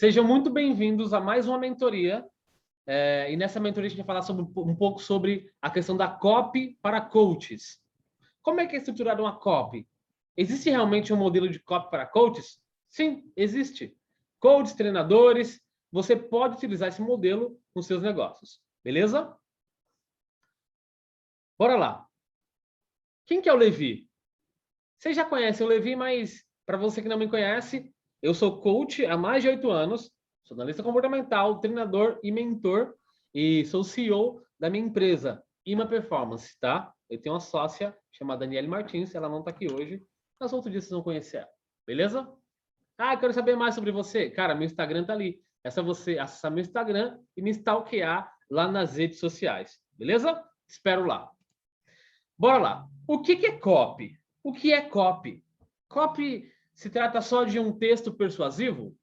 Sejam muito bem-vindos a mais uma mentoria. E nessa mentoria a gente vai falar um pouco sobre a questão da copy para coaches. Como é que é estruturada uma copy? Existe realmente um modelo de copy para coaches? Sim, existe. Coaches, treinadores, você pode utilizar esse modelo nos seus negócios. Beleza? Bora lá. Quem que é o Levi? Vocês já conhecem o Levi, mas para você que não me conhece, eu sou coach há mais de 8 anos, sou analista comportamental, treinador e mentor, e sou CEO da minha empresa, Ima Performance, tá? Eu tenho uma sócia chamada Daniele Martins, ela não está aqui hoje, mas outro dia vocês vão conhecer ela, beleza? Ah, eu quero saber mais sobre você. Cara, meu Instagram tá ali. É só você acessar meu Instagram e me stalkear lá nas redes sociais, beleza? Espero lá. Bora lá. O que é copy? O que é copy? Copy se trata só de um texto persuasivo?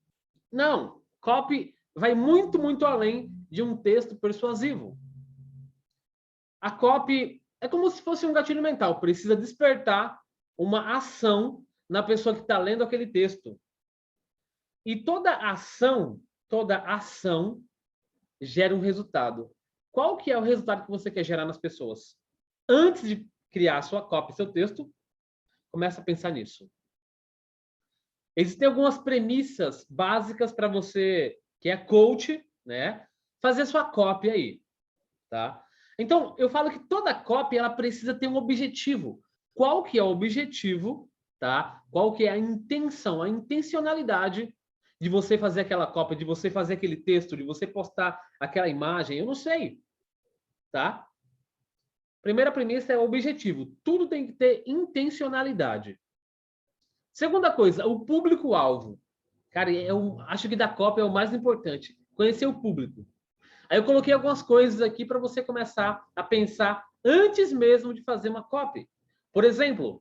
Não. Copy vai muito, muito além de um texto persuasivo. A copy é como se fosse um gatilho mental. Precisa despertar uma ação na pessoa que está lendo aquele texto. E toda ação gera um resultado. Qual que é o resultado que você quer gerar nas pessoas? Antes de criar a sua copy, seu texto, começa a pensar nisso. Existem algumas premissas básicas para você que é coach, né, fazer sua copy aí, tá? Então, eu falo que toda copy ela precisa ter um objetivo. Qual que é o objetivo, tá? Qual que é a intenção, a intencionalidade de você fazer aquela cópia, de você fazer aquele texto, de você postar aquela imagem? Eu não sei, tá? Primeira premissa é o objetivo. Tudo tem que ter intencionalidade. Segunda coisa, o público-alvo. Cara, eu acho que da cópia é o mais importante. Conhecer o público. Aí eu coloquei algumas coisas aqui para você começar a pensar antes mesmo de fazer uma copy. Por exemplo,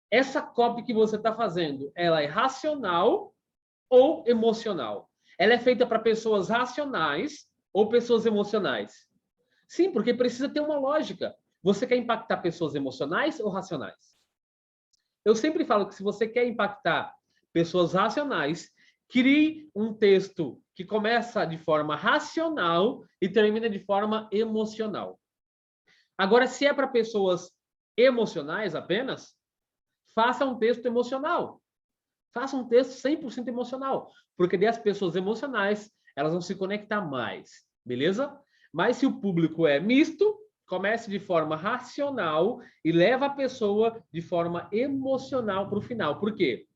essa copy que você está fazendo, ela é racional ou emocional? Ela é feita para pessoas racionais ou pessoas emocionais? Sim, porque precisa ter uma lógica. Você quer impactar pessoas emocionais ou racionais? Eu sempre falo que se você quer impactar pessoas racionais, crie um texto que começa de forma racional e termina de forma emocional. Agora, se é para pessoas emocionais apenas, faça um texto emocional. Faça um texto 100% emocional, porque daí as pessoas emocionais, elas vão se conectar mais, beleza? Mas se o público é misto, comece de forma racional e leva a pessoa de forma emocional para o final. Por quê?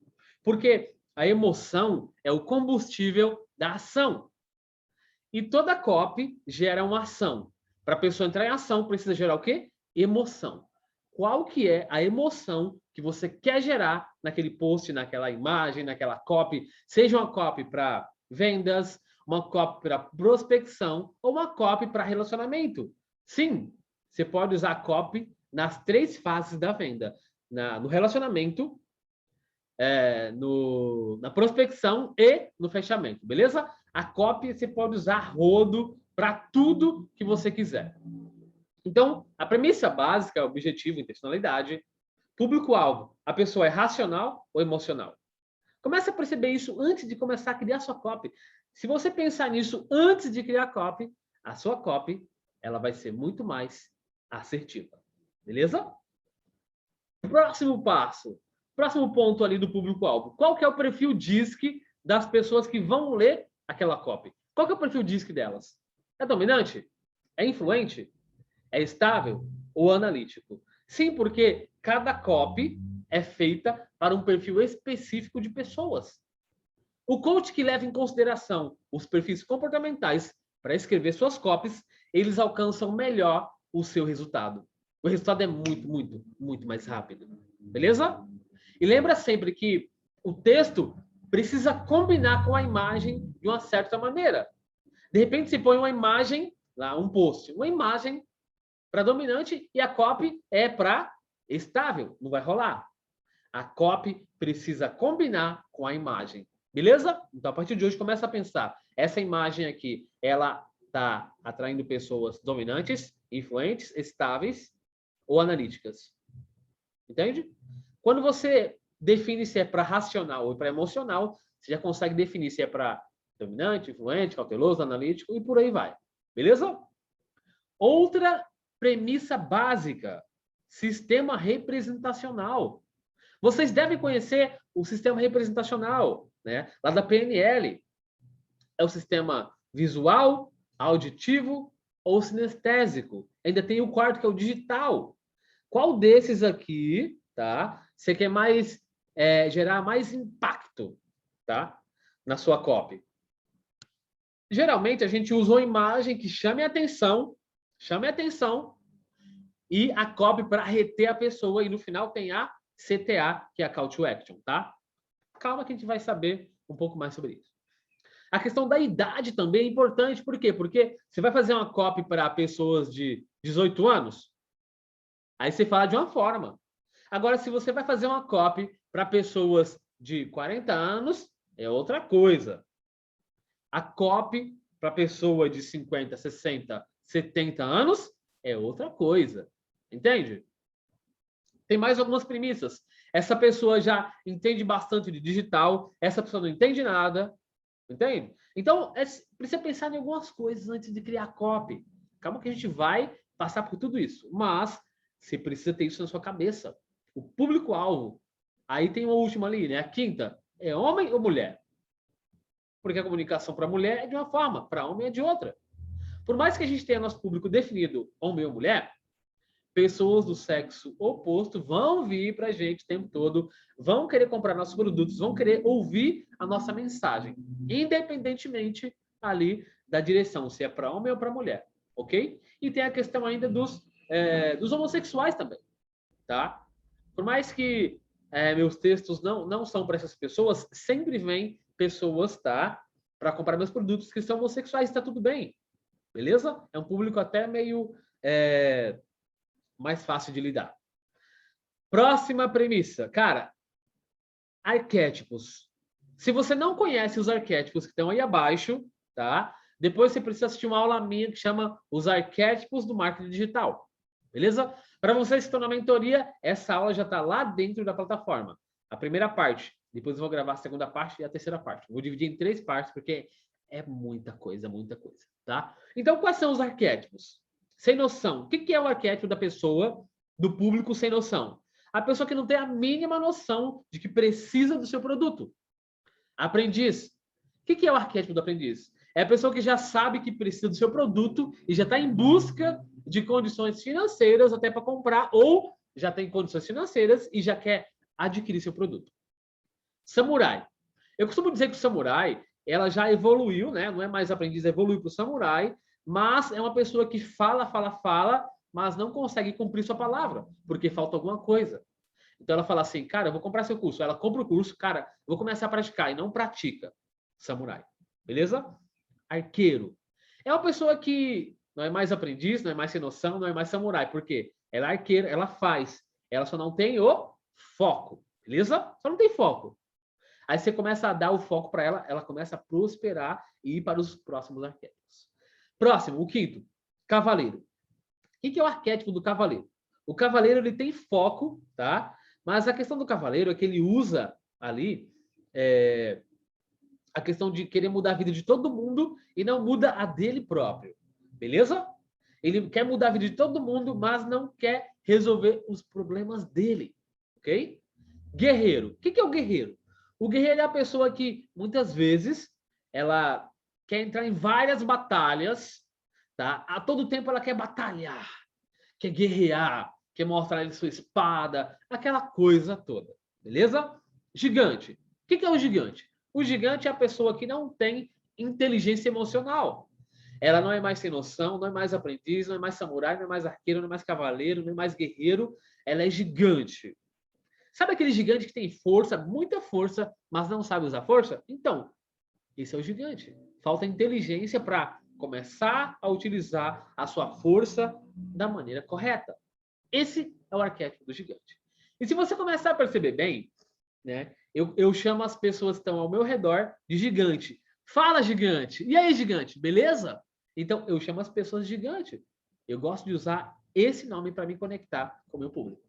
Porque a emoção é o combustível da ação. E toda copy gera uma ação. Para a pessoa entrar em ação, precisa gerar o quê? Emoção. Qual que é a emoção que você quer gerar naquele post, naquela imagem, naquela copy? Seja uma copy para vendas, uma copy para prospecção ou uma copy para relacionamento. Sim, você pode usar a copy nas 3 fases da venda. No relacionamento, na prospecção e no fechamento, beleza? A copy você pode usar rodo para tudo que você quiser. Então, a premissa básica é objetivo, intencionalidade. Público-alvo, a pessoa é racional ou emocional? Comece a perceber isso antes de começar a criar sua copy. Se você pensar nisso antes de criar a copy, a sua copy ela vai ser muito mais assertiva. Beleza? Próximo passo. Próximo ponto ali do público-alvo. Qual que é o perfil DISC das pessoas que vão ler aquela copy? Qual que é o perfil DISC delas? É dominante? É influente? É estável ou analítico? Sim, porque cada copy é feita para um perfil específico de pessoas. O coach que leva em consideração os perfis comportamentais para escrever suas copies, eles alcançam melhor o seu resultado. O resultado é muito, muito, muito mais rápido. Beleza? E lembra sempre que o texto precisa combinar com a imagem de uma certa maneira. De repente, você põe uma imagem, lá, um post, uma imagem para dominante e a copy é para estável, não vai rolar. A copy precisa combinar com a imagem. Beleza? Então, a partir de hoje, começa a pensar. Essa imagem aqui, ela está atraindo pessoas dominantes, influentes, estáveis ou analíticas. Entende? Quando você define se é para racional ou para emocional, você já consegue definir se é para Dominante, influente, cauteloso, analítico e por aí vai. Beleza? Outra premissa básica: sistema representacional. Vocês devem conhecer o sistema representacional, né? Lá da PNL. É o sistema visual, auditivo ou sinestésico. Ainda tem o quarto, que é o digital. Qual desses aqui, tá? Você quer mais gerar mais impacto, tá? Na sua copy? Geralmente a gente usa uma imagem que chame a atenção, e a copy para reter a pessoa, e no final tem a CTA, que é a Call to Action, tá? Calma que a gente vai saber um pouco mais sobre isso. A questão da idade também é importante, por quê? Porque você vai fazer uma copy para pessoas de 18 anos, aí você fala de uma forma. Agora, se você vai fazer uma copy para pessoas de 40 anos, é outra coisa. A copy para pessoa de 50, 60, 70 anos é outra coisa. Entende? Tem mais algumas premissas. Essa pessoa já entende bastante de digital, essa pessoa não entende nada. Entende? Então, precisa pensar em algumas coisas antes de criar copy. Calma que a gente vai passar por tudo isso. Mas você precisa ter isso na sua cabeça. O público-alvo. Aí tem uma última ali, né? A quinta. É homem ou mulher? Porque a comunicação para mulher é de uma forma, para homem é de outra. Por mais que a gente tenha nosso público definido, homem ou mulher, pessoas do sexo oposto vão vir para a gente o tempo todo, vão querer comprar nossos produtos, vão querer ouvir a nossa mensagem, independentemente ali da direção, se é para homem ou para mulher, ok? E tem a questão ainda dos homossexuais também, tá? Por mais que meus textos não são para essas pessoas, sempre vem pessoas, tá? Para comprar meus produtos que são homossexuais, está tudo bem, beleza? É um público até meio mais fácil de lidar. Próxima premissa. Cara, arquétipos. Se você não conhece os arquétipos que estão aí abaixo, tá? Depois você precisa assistir uma aula minha que chama Os Arquétipos do Marketing Digital. Beleza? Para vocês que estão na mentoria, essa aula já está lá dentro da plataforma. A primeira parte. Depois eu vou gravar a segunda parte e a terceira parte. Vou dividir em 3 partes, porque é muita coisa, tá? Então, quais são os arquétipos? Sem noção. O que é o arquétipo da pessoa, do público sem noção? A pessoa que não tem a mínima noção de que precisa do seu produto. Aprendiz. O que é o arquétipo do aprendiz? É a pessoa que já sabe que precisa do seu produto e já está em busca de condições financeiras até para comprar, ou já tem condições financeiras e já quer adquirir seu produto. Samurai. Eu costumo dizer que o samurai, ela já evoluiu, né? Não é mais aprendiz, evoluiu para o samurai, mas é uma pessoa que fala, mas não consegue cumprir sua palavra, porque falta alguma coisa. Então ela fala assim, cara, eu vou comprar seu curso. Ela compra o curso, cara, eu vou começar a praticar, e não pratica. Samurai. Beleza? Arqueiro. É uma pessoa que não é mais aprendiz, não é mais sem noção, não é mais samurai. Por quê? Ela é arqueira, ela faz. Ela só não tem o foco. Beleza? Só não tem foco. Aí você começa a dar o foco para ela, ela começa a prosperar e ir para os próximos arquétipos. Próximo, o quinto, cavaleiro. O que é o arquétipo do cavaleiro? O cavaleiro ele tem foco, tá? Mas a questão do cavaleiro é que ele usa ali a questão de querer mudar a vida de todo mundo e não muda a dele próprio. Beleza? Ele quer mudar a vida de todo mundo, mas não quer resolver os problemas dele. Ok? Guerreiro. O que é o guerreiro? O guerreiro é a pessoa que, muitas vezes, ela quer entrar em várias batalhas, tá? A todo tempo ela quer batalhar, quer guerrear, quer mostrar ele sua espada, aquela coisa toda. Beleza? Gigante. O que é o gigante? O gigante é a pessoa que não tem inteligência emocional. Ela não é mais sem noção, não é mais aprendiz, não é mais samurai, não é mais arqueiro, não é mais cavaleiro, não é mais guerreiro. Ela é gigante. Sabe aquele gigante que tem força, muita força, mas não sabe usar força? Então, esse é o gigante. Falta inteligência para começar a utilizar a sua força da maneira correta. Esse é o arquétipo do gigante. E se você começar a perceber bem, né, eu chamo as pessoas que estão ao meu redor de gigante. Fala, gigante! E aí, gigante? Beleza? Então, eu chamo as pessoas de gigante. Eu gosto de usar esse nome para me conectar com o meu público.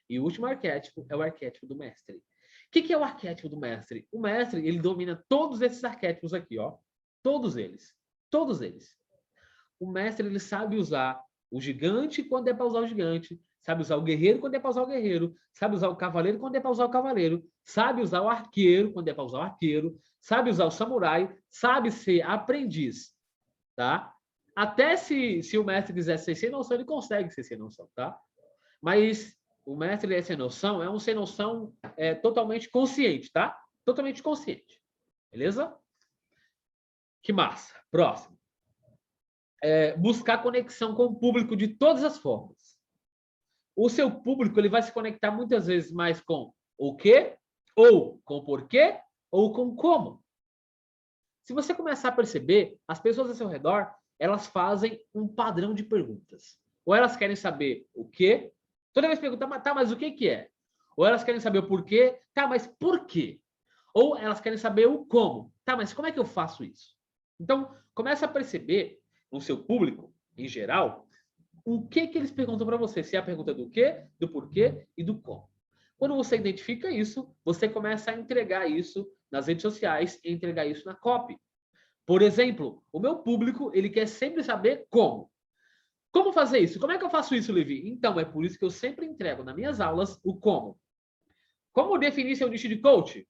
E o último arquétipo é o arquétipo do mestre. O que é o arquétipo do mestre? O mestre, ele domina todos esses arquétipos aqui, ó. Todos eles. Todos eles. O mestre, ele sabe usar o gigante quando é para usar o gigante, sabe usar o guerreiro quando é para usar o guerreiro, sabe usar o cavaleiro quando é para usar o cavaleiro, sabe usar o arqueiro quando é para usar o arqueiro, sabe usar o samurai, sabe ser aprendiz, tá? Até se o mestre quiser ser sem noção, ele consegue ser sem noção, tá? Mas o mestre, ele é sem noção, é um sem noção totalmente consciente, tá? Totalmente consciente. Beleza? Que massa. Próximo. Buscar conexão com o público de todas as formas. O seu público, ele vai se conectar muitas vezes mais com o quê, ou com o porquê, ou com como. Se você começar a perceber, as pessoas ao seu redor, elas fazem um padrão de perguntas. Ou elas querem saber o quê, toda vez perguntam, tá, mas o que que é? Ou elas querem saber o porquê, tá, mas por quê? Ou elas querem saber o como, tá, mas como é que eu faço isso? Então, começa a perceber no seu público, em geral, o que que eles perguntam para você. Se é a pergunta do quê, do porquê e do como. Quando você identifica isso, você começa a entregar isso nas redes sociais e entregar isso na copy. Por exemplo, o meu público, ele quer sempre saber como. Como fazer isso? Como é que eu faço isso, Levi? Então, é por isso que eu sempre entrego nas minhas aulas o como. Como definir seu nicho de coach?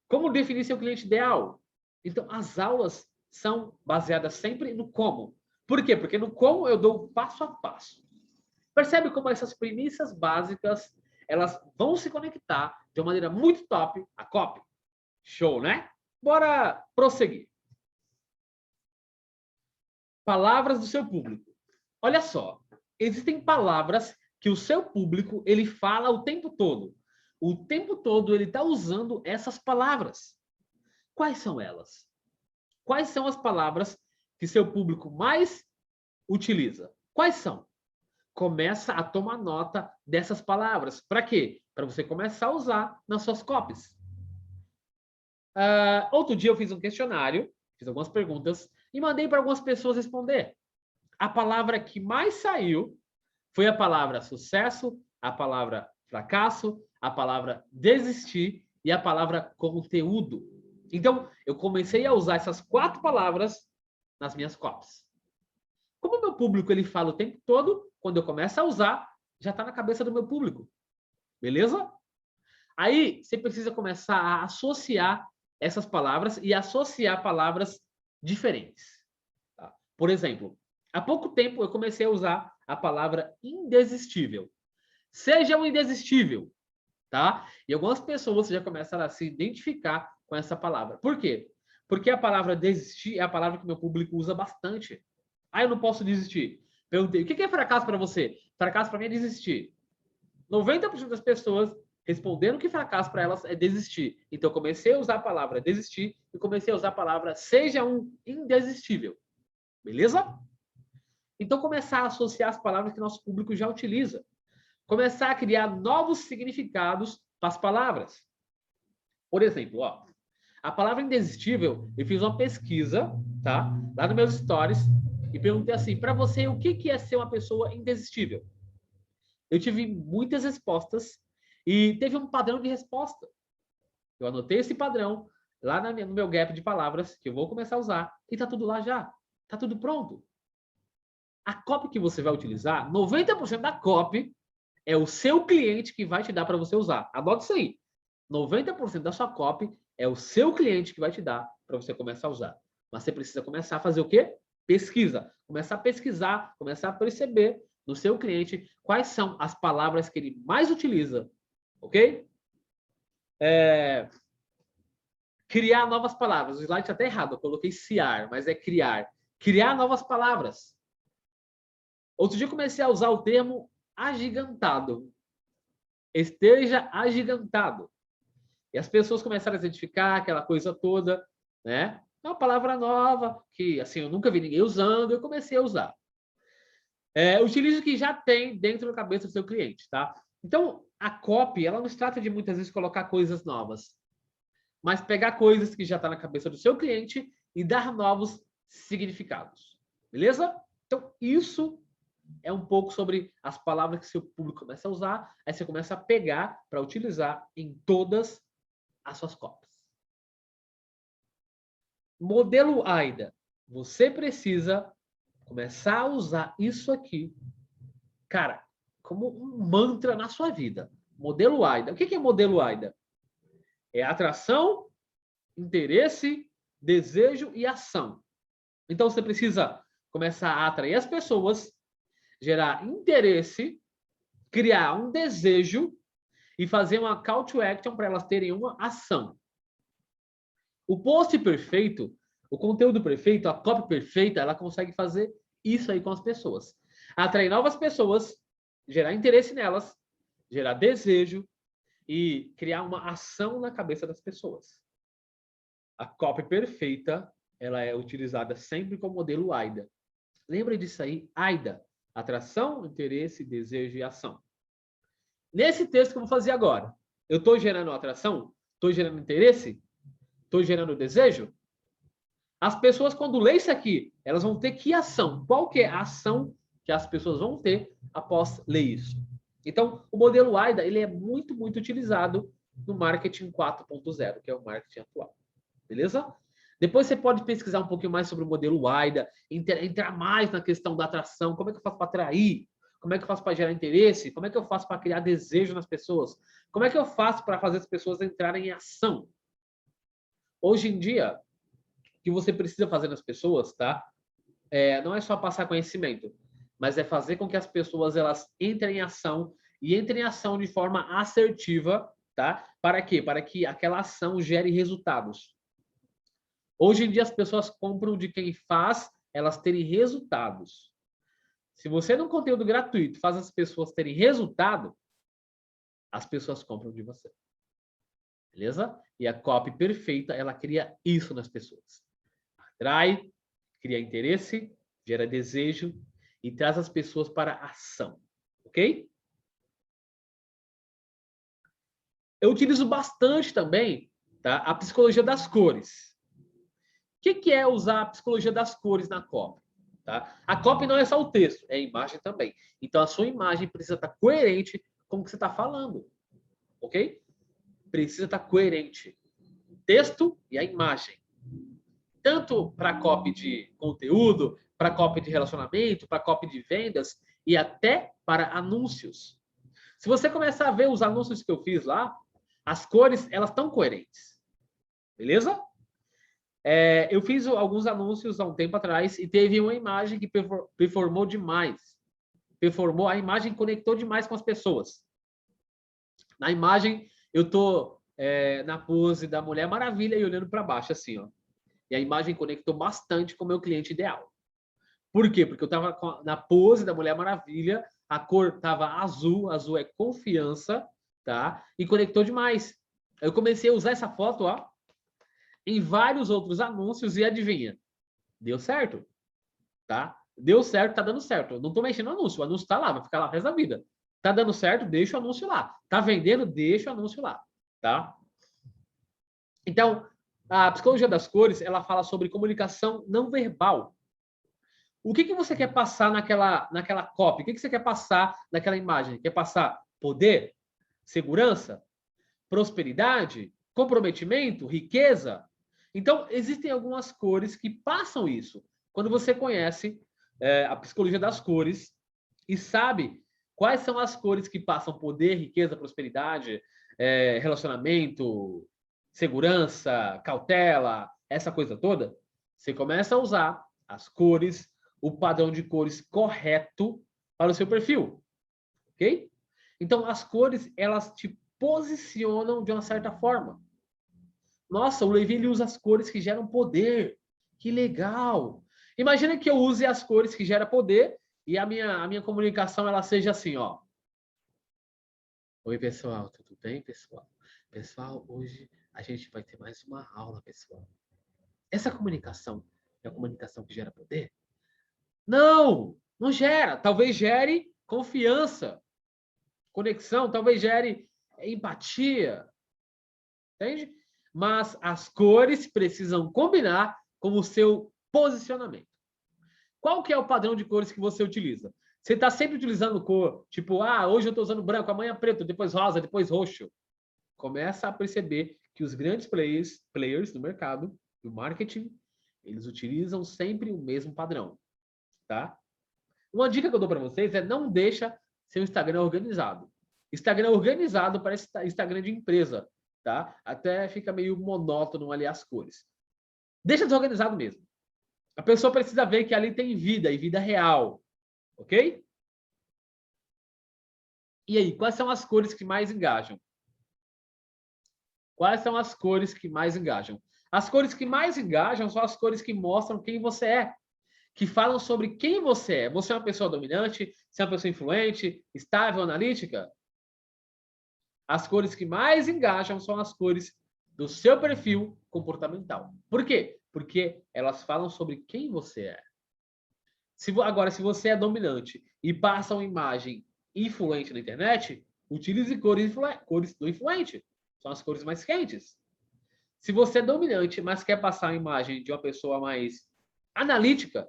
Como definir seu cliente ideal? Então, as aulas são baseadas sempre no como. Por quê? Porque no como eu dou passo a passo. Percebe como essas premissas básicas, elas vão se conectar de uma maneira muito top a copy. Show, né? Bora prosseguir. Palavras do seu público. Olha só, existem palavras que o seu público, ele fala o tempo todo. O tempo todo ele está usando essas palavras. Quais são elas? Quais são as palavras que seu público mais utiliza? Quais são? Começa a tomar nota dessas palavras. Para quê? Para você começar a usar nas suas copies. Outro dia eu fiz um questionário, fiz algumas perguntas e mandei para algumas pessoas responder. A palavra que mais saiu foi a palavra sucesso, a palavra fracasso, a palavra desistir e a palavra conteúdo. Então, eu comecei a usar essas 4 palavras nas minhas copies. Como o meu público ele fala o tempo todo, quando eu começo a usar, já está na cabeça do meu público. Beleza? Aí, você precisa começar a associar essas palavras e associar palavras diferentes. Tá? Por exemplo, há pouco tempo eu comecei a usar a palavra indesistível. Seja um indesistível, tá? E algumas pessoas já começaram a se identificar com essa palavra. Por quê? Porque a palavra desistir é a palavra que meu público usa bastante. Ah, eu não posso desistir. Perguntei, o que é fracasso para você? Fracasso para mim é desistir. 90% das pessoas responderam que fracasso para elas é desistir. Então, eu comecei a usar a palavra desistir e comecei a usar a palavra seja um indesistível. Beleza? Então, começar a associar as palavras que nosso público já utiliza. Começar a criar novos significados para as palavras. Por exemplo, ó, a palavra indesistível, eu fiz uma pesquisa, tá? Lá nos meus stories, e perguntei assim, para você, o que é ser uma pessoa indesistível? Eu tive muitas respostas e teve um padrão de resposta. Eu anotei esse padrão lá no meu gap de palavras, que eu vou começar a usar, e tá tudo lá já. Tá tudo pronto. A copy que você vai utilizar, 90% da copy é o seu cliente que vai te dar para você usar. Anote isso aí. 90% da sua copy é o seu cliente que vai te dar para você começar a usar. Mas você precisa começar a fazer o quê? Pesquisa. Começar a pesquisar, começar a perceber no seu cliente quais são as palavras que ele mais utiliza. Ok? Criar novas palavras. O slide está até errado. Eu coloquei ciar, mas é criar. Criar novas palavras. Outro dia eu comecei a usar o termo agigantado. Esteja agigantado. E as pessoas começaram a identificar aquela coisa toda, né? É uma palavra nova, que assim, eu nunca vi ninguém usando, eu comecei a usar. Utilize o que já tem dentro da cabeça do seu cliente, tá? Então, a copy, ela não se trata de muitas vezes colocar coisas novas, mas pegar coisas que já estão na cabeça do seu cliente e dar novos significados. Beleza? Então, isso é um pouco sobre as palavras que seu público começa a usar, aí você começa a pegar para utilizar em todas as suas copies. Modelo AIDA. Você precisa começar a usar isso aqui, cara, como um mantra na sua vida. Modelo AIDA. O que é modelo AIDA? É atração, interesse, desejo e ação. Então, você precisa começar a atrair as pessoas, gerar interesse, criar um desejo e fazer uma call to action para elas terem uma ação. O post perfeito, o conteúdo perfeito, a copy perfeita, ela consegue fazer isso aí com as pessoas. Atrair novas pessoas, gerar interesse nelas, gerar desejo e criar uma ação na cabeça das pessoas. A copy perfeita, ela é utilizada sempre com o modelo AIDA. Lembra disso aí? AIDA. Atração, interesse, desejo e ação. Nesse texto que eu vou fazer agora, eu estou gerando atração? Estou gerando interesse? Estou gerando desejo? As pessoas, quando lêem isso aqui, elas vão ter que ação. Qual que é a ação que as pessoas vão ter após ler isso? Então, o modelo AIDA, ele é muito, muito utilizado no marketing 4.0, que é o marketing atual. Beleza? Depois você pode pesquisar um pouquinho mais sobre o modelo AIDA, entrar mais na questão da atração, como é que eu faço para atrair, como é que eu faço para gerar interesse, como é que eu faço para criar desejo nas pessoas, como é que eu faço para fazer as pessoas entrarem em ação. Hoje em dia, o que você precisa fazer nas pessoas, tá? Não é só passar conhecimento, mas é fazer com que as pessoas elas entrem em ação e entrem em ação de forma assertiva, tá? Para quê? Para que aquela ação gere resultados. Hoje em dia as pessoas compram de quem faz elas terem resultados. Se você num conteúdo gratuito faz as pessoas terem resultado, as pessoas compram de você. Beleza? E a copy perfeita, ela cria isso nas pessoas. Atrai, cria interesse, gera desejo e traz as pessoas para a ação. Ok? Eu utilizo bastante também, tá, a psicologia das cores. O que é usar a psicologia das cores na copy? Tá? A copy não é só o texto, é a imagem também. Então, a sua imagem precisa estar coerente com o que você está falando. Ok? Precisa estar coerente. O texto e a imagem. Tanto para copy de conteúdo, para copy de relacionamento, para copy de vendas e até para anúncios. Se você começar a ver os anúncios que eu fiz lá, as cores, elas estão coerentes. Beleza? Eu fiz alguns anúncios há um tempo atrás e teve uma imagem que performou demais. Performou, a imagem conectou demais com as pessoas. Na imagem, eu tô na pose da Mulher Maravilha e olhando para baixo, assim, ó. E a imagem conectou bastante com o meu cliente ideal. Por quê? Porque eu estava na pose da Mulher Maravilha, a cor estava azul, azul é confiança, tá? E conectou demais. Eu comecei a usar essa foto, ó, em vários outros anúncios e adivinha? Deu certo, tá? Deu certo, tá dando certo. Eu não tô mexendo no anúncio, o anúncio tá lá, vai ficar lá o resto da vida. Tá dando certo, deixa o anúncio lá. Tá vendendo, deixa o anúncio lá, tá? Então, a psicologia das cores, ela fala sobre comunicação não verbal. O que você quer passar naquela copy? O que você quer passar naquela imagem? Quer passar poder, segurança, prosperidade, comprometimento, riqueza? Então, existem algumas cores que passam isso. Quando você conhece a psicologia das cores e sabe quais são as cores que passam poder, riqueza, prosperidade, relacionamento, segurança, cautela, essa coisa toda, você começa a usar as cores, o padrão de cores correto para o seu perfil. Ok? Então, as cores, elas te posicionam de uma certa forma. Nossa, o Levi ele usa as cores que geram poder. Que legal! Imagina que eu use as cores que geram poder e a minha comunicação ela seja assim, ó. Oi, pessoal, tudo bem, pessoal? Pessoal, hoje a gente vai ter mais uma aula, pessoal. Essa comunicação é a comunicação que gera poder? Não, não gera. Talvez gere confiança, conexão, talvez gere empatia. Entende? Mas as cores precisam combinar com o seu posicionamento. Qual que é o padrão de cores que você utiliza? Você está sempre utilizando cor, tipo, hoje eu estou usando branco, amanhã preto, depois rosa, depois roxo. Começa a perceber que os grandes players do mercado, do marketing, Eles utilizam sempre o mesmo padrão, tá? Uma dica que eu dou para vocês é não deixa seu Instagram organizado. Instagram organizado parece Instagram de empresa, tá? Até fica meio monótono ali as cores. Deixa desorganizado mesmo. A pessoa precisa ver que ali tem vida e vida real, ok? E aí, quais são as cores que mais engajam? Quais são as cores que mais engajam? As cores que mais engajam são as cores que mostram quem você é, que falam sobre quem você é. Você é uma pessoa dominante? Você é uma pessoa influente, estável, analítica? As cores que mais engajam são as cores do seu perfil comportamental. Por quê? Porque elas falam sobre quem você é. Agora, se você é dominante e passa uma imagem influente na internet, utilize cores do influente. São as cores mais quentes. Se você é dominante, mas quer passar a imagem de uma pessoa mais analítica,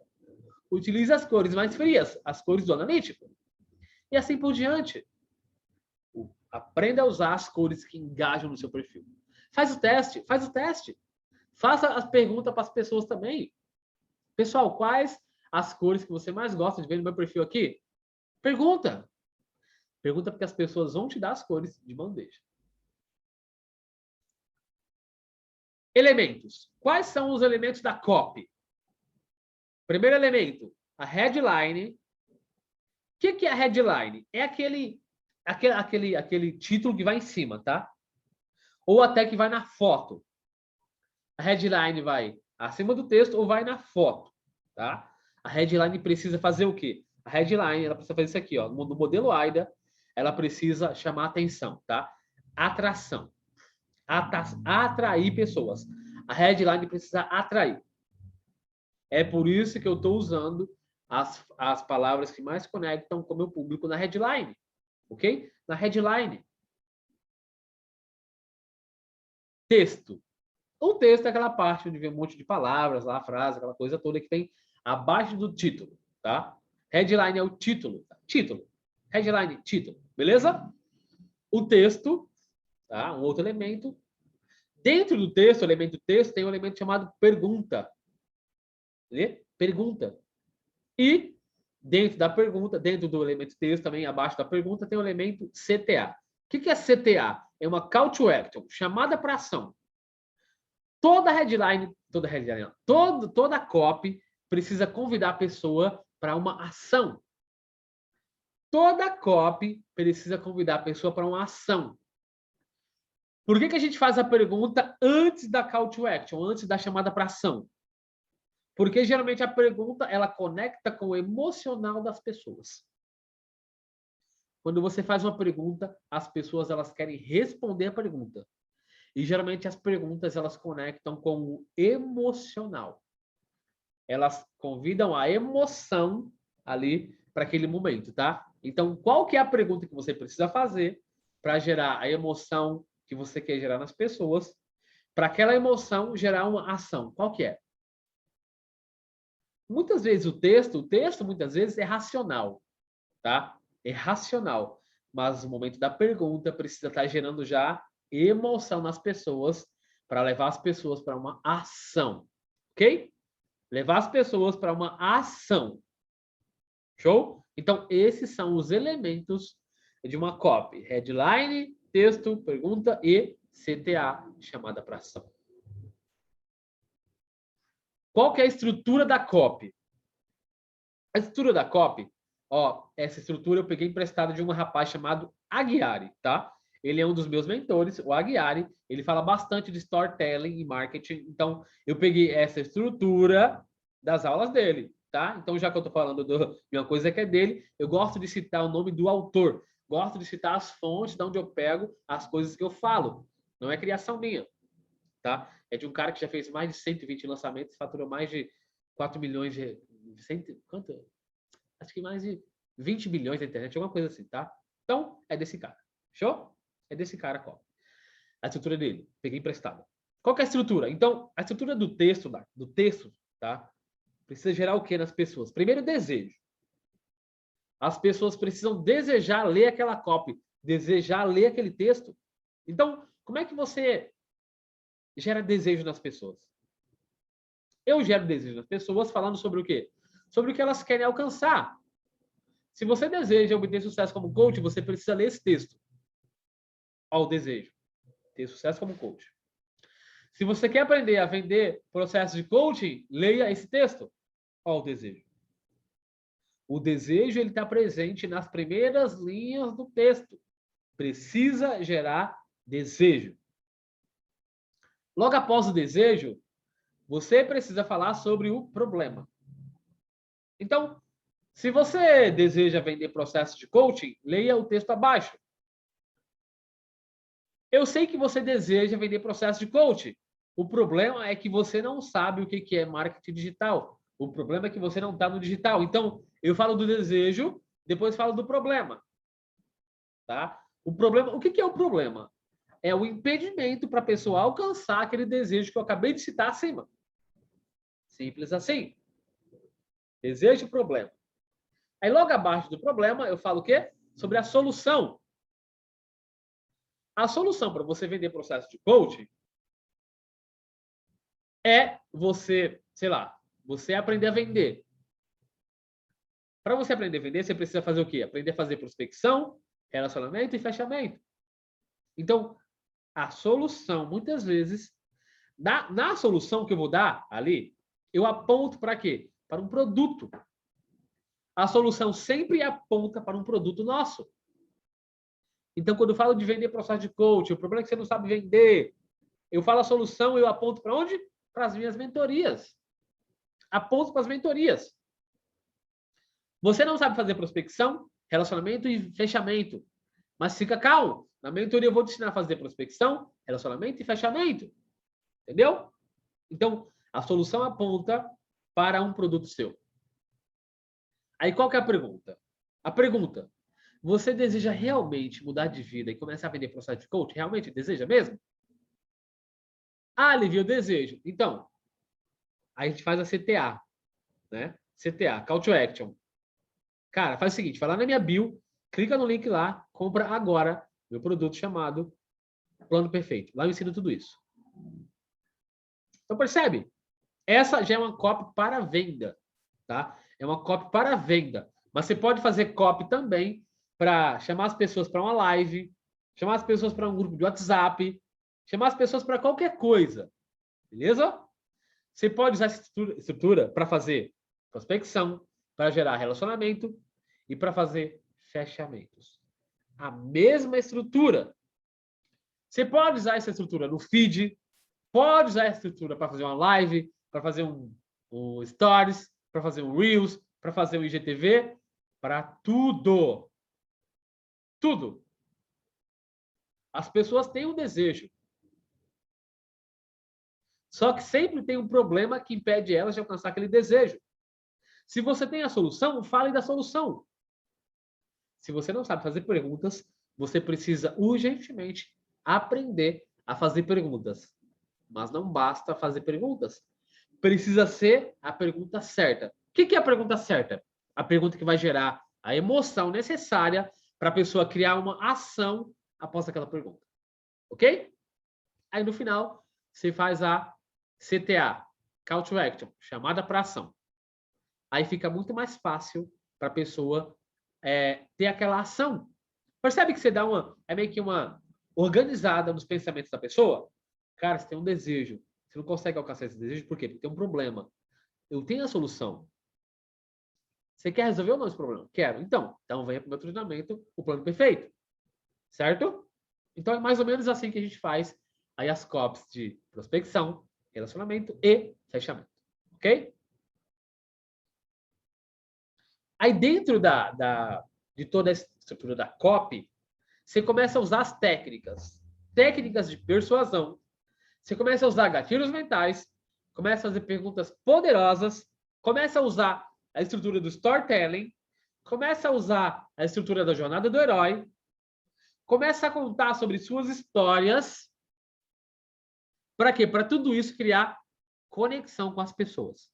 utilize as cores mais frias, as cores do analítico. E assim por diante. Aprenda a usar as cores que engajam no seu perfil. Faz o teste, faz o teste. Faça as perguntas para as pessoas também. Pessoal, quais as cores que você mais gosta de ver no meu perfil aqui? Pergunta. Pergunta porque as pessoas vão te dar as cores de bandeja. Elementos. Quais são os elementos da copy? Primeiro elemento, a headline. O que é a headline? É aquele título que vai em cima, tá? Ou até que vai na foto. A headline vai acima do texto ou vai na foto, tá? A headline precisa fazer o quê? A headline, ela precisa fazer isso aqui, ó. No modelo AIDA, ela precisa chamar atenção, tá? Atração. Atrair pessoas. A headline precisa atrair. É por isso que eu estou usando as palavras que mais conectam com o meu público na headline, ok? Na headline. Texto. O texto é aquela parte onde vem um monte de palavras, lá, a frase, aquela coisa toda que tem abaixo do título, tá? Headline é o título. Tá? Título. Headline, título. Beleza? O texto, tá? Um outro elemento. Dentro do texto, o elemento texto, tem um elemento chamado pergunta. Pergunta. E dentro da pergunta, dentro do elemento texto, também abaixo da pergunta, tem o elemento CTA. O que é CTA? É uma call to action, chamada para ação. Toda copy precisa convidar a pessoa para uma ação. Toda copy precisa convidar a pessoa para uma ação. Por que a gente faz a pergunta antes da call to action, antes da chamada para ação? Porque geralmente a pergunta ela conecta com o emocional das pessoas. Quando você faz uma pergunta, as pessoas elas querem responder a pergunta. E geralmente as perguntas elas conectam com o emocional. Elas convidam a emoção ali para aquele momento, tá? Então, qual que é a pergunta que você precisa fazer para gerar a emoção que você quer gerar nas pessoas? Para aquela emoção gerar uma ação. Qual que é? Muitas vezes o texto muitas vezes é racional, tá? É racional. Mas no momento da pergunta precisa estar gerando já emoção nas pessoas para levar as pessoas para uma ação, ok? Levar as pessoas para uma ação. Show? Então, esses são os elementos de uma copy. Headline, texto, pergunta e CTA, chamada para ação. Qual que é a estrutura da copy? A estrutura da copy, ó, essa estrutura eu peguei emprestada de um rapaz chamado Aguiari, tá? Ele é um dos meus mentores, o Aguiari. Ele fala bastante de storytelling e marketing. Então, eu peguei essa estrutura das aulas dele, tá? Então, já que eu tô falando de uma coisa que é dele, eu gosto de citar o nome do autor. Gosto de citar as fontes de onde eu pego as coisas que eu falo. Não é criação minha, tá? É de um cara que já fez mais de 120 lançamentos, faturou mais de 4 milhões de... Quanto? Acho que mais de 20 bilhões na internet, alguma coisa assim, tá? Então, é desse cara. Show? É desse cara, qual? A estrutura dele. Peguei emprestada. Qual que é a estrutura? Então, a estrutura do texto, tá? Precisa gerar o que nas pessoas? Primeiro, desejo. As pessoas precisam desejar ler aquela copy, desejar ler aquele texto. Então, como é que você gera desejo nas pessoas? Eu gero desejo nas pessoas falando sobre o quê? Sobre o que elas querem alcançar. Se você deseja obter sucesso como coach, você precisa ler esse texto. Ao desejo. Ter sucesso como coach. Se você quer aprender a vender processo de coaching, leia esse texto. Ao desejo. O desejo ele está presente nas primeiras linhas do texto. Precisa gerar desejo. Logo após o desejo, você precisa falar sobre o problema. Então, se você deseja vender processo de coaching, leia o texto abaixo. Eu sei que você deseja vender processo de coaching. O problema é que você não sabe o que é marketing digital. O problema é que você não está no digital. Então, eu falo do desejo, depois falo do problema. Tá? O problema, o que é o problema? É o impedimento para a pessoa alcançar aquele desejo que eu acabei de citar acima. Simples assim. Desejo e problema. Aí, logo abaixo do problema, eu falo o quê? Sobre a solução. A solução para você vender processo de coaching é você, sei lá, você aprender a vender. Para você aprender a vender, você precisa fazer o quê? Aprender a fazer prospecção, relacionamento e fechamento. Então, a solução, muitas vezes, na solução que eu vou dar ali, eu aponto para quê? Para um produto. A solução sempre aponta para um produto nosso. Então, quando eu falo de vender processo de coaching, o problema é que você não sabe vender. Eu falo a solução e eu aponto para onde? Para as minhas mentorias. Aponto para as mentorias. Você não sabe fazer prospecção, relacionamento e fechamento. Mas fica calmo. Na mentoria eu vou te ensinar a fazer prospecção, relacionamento e fechamento. Entendeu? Então, a solução aponta para um produto seu. Aí qual que é a pergunta? A pergunta: você deseja realmente mudar de vida e começar a vender processo de coach? Realmente deseja mesmo? Ah, Livi, eu desejo. Então, a gente faz a CTA, né? CTA, Call to Action. Cara, faz o seguinte, vai lá na minha bio, clica no link lá, compra agora meu produto chamado Plano Perfeito. Lá eu ensino tudo isso. Então, percebe? Essa já é uma copy para venda, tá? É uma copy para venda. Mas você pode fazer copy também para chamar as pessoas para uma live, chamar as pessoas para um grupo de WhatsApp, chamar as pessoas para qualquer coisa. Beleza? Você pode usar essa estrutura para fazer prospecção, para gerar relacionamento e para fazer fechamentos. A mesma estrutura. Você pode usar essa estrutura no feed, pode usar essa estrutura para fazer uma live, para fazer um stories, para fazer um reels, para fazer um IGTV, para tudo. Tudo. As pessoas têm um desejo. Só que sempre tem um problema que impede elas de alcançar aquele desejo. Se você tem a solução, fale da solução. Se você não sabe fazer perguntas, você precisa urgentemente aprender a fazer perguntas. Mas não basta fazer perguntas. Precisa ser a pergunta certa. O que é a pergunta certa? A pergunta que vai gerar a emoção necessária para a pessoa criar uma ação após aquela pergunta. Ok? Aí no final, você faz a CTA, Call to Action, chamada para ação. Aí fica muito mais fácil para a pessoa ter aquela ação. Percebe que você dá meio que uma organizada nos pensamentos da pessoa? Cara, você tem um desejo. Você não consegue alcançar esse desejo, por quê? Porque tem um problema. Eu tenho a solução. Você quer resolver ou não esse problema? Quero. Então venha para o meu treinamento, o plano perfeito. Certo? Então é mais ou menos assim que a gente faz aí as copies de prospecção, relacionamento e fechamento. Ok? Aí dentro de toda a estrutura da copy, você começa a usar as técnicas. Técnicas de persuasão. Você começa a usar gatilhos mentais, começa a fazer perguntas poderosas, começa a usar a estrutura do storytelling, começa a usar a estrutura da jornada do herói, começa a contar sobre suas histórias. Para quê? Para tudo isso criar conexão com as pessoas.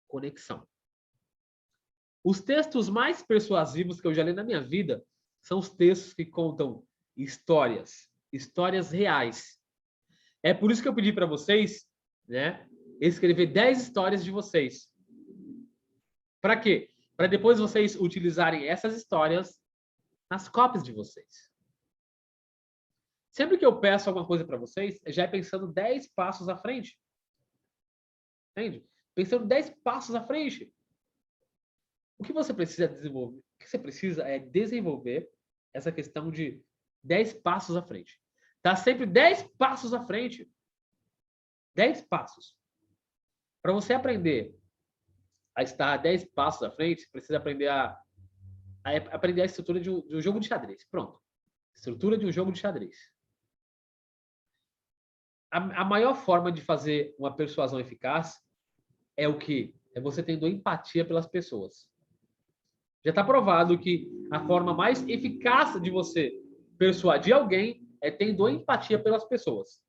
Conexão. Os textos mais persuasivos que eu já li na minha vida são os textos que contam histórias reais. É por isso que eu pedi para vocês, né, escrever 10 histórias de vocês. Para quê? Para depois vocês utilizarem essas histórias nas cópias de vocês. Sempre que eu peço alguma coisa para vocês, já é pensando 10 passos à frente. Entende? Pensando 10 passos à frente. O que você precisa desenvolver? O que você precisa é desenvolver essa questão de 10 passos à frente. Tá sempre 10 passos à frente. 10 passos. Para você aprender a estar 10 passos à frente, você precisa aprender aprender a estrutura de um jogo de xadrez. Pronto. Estrutura de um jogo de xadrez. A maior forma de fazer uma persuasão eficaz é o quê? É você tendo empatia pelas pessoas. Já está provado que a forma mais eficaz de você persuadir alguém é tendo empatia pelas pessoas.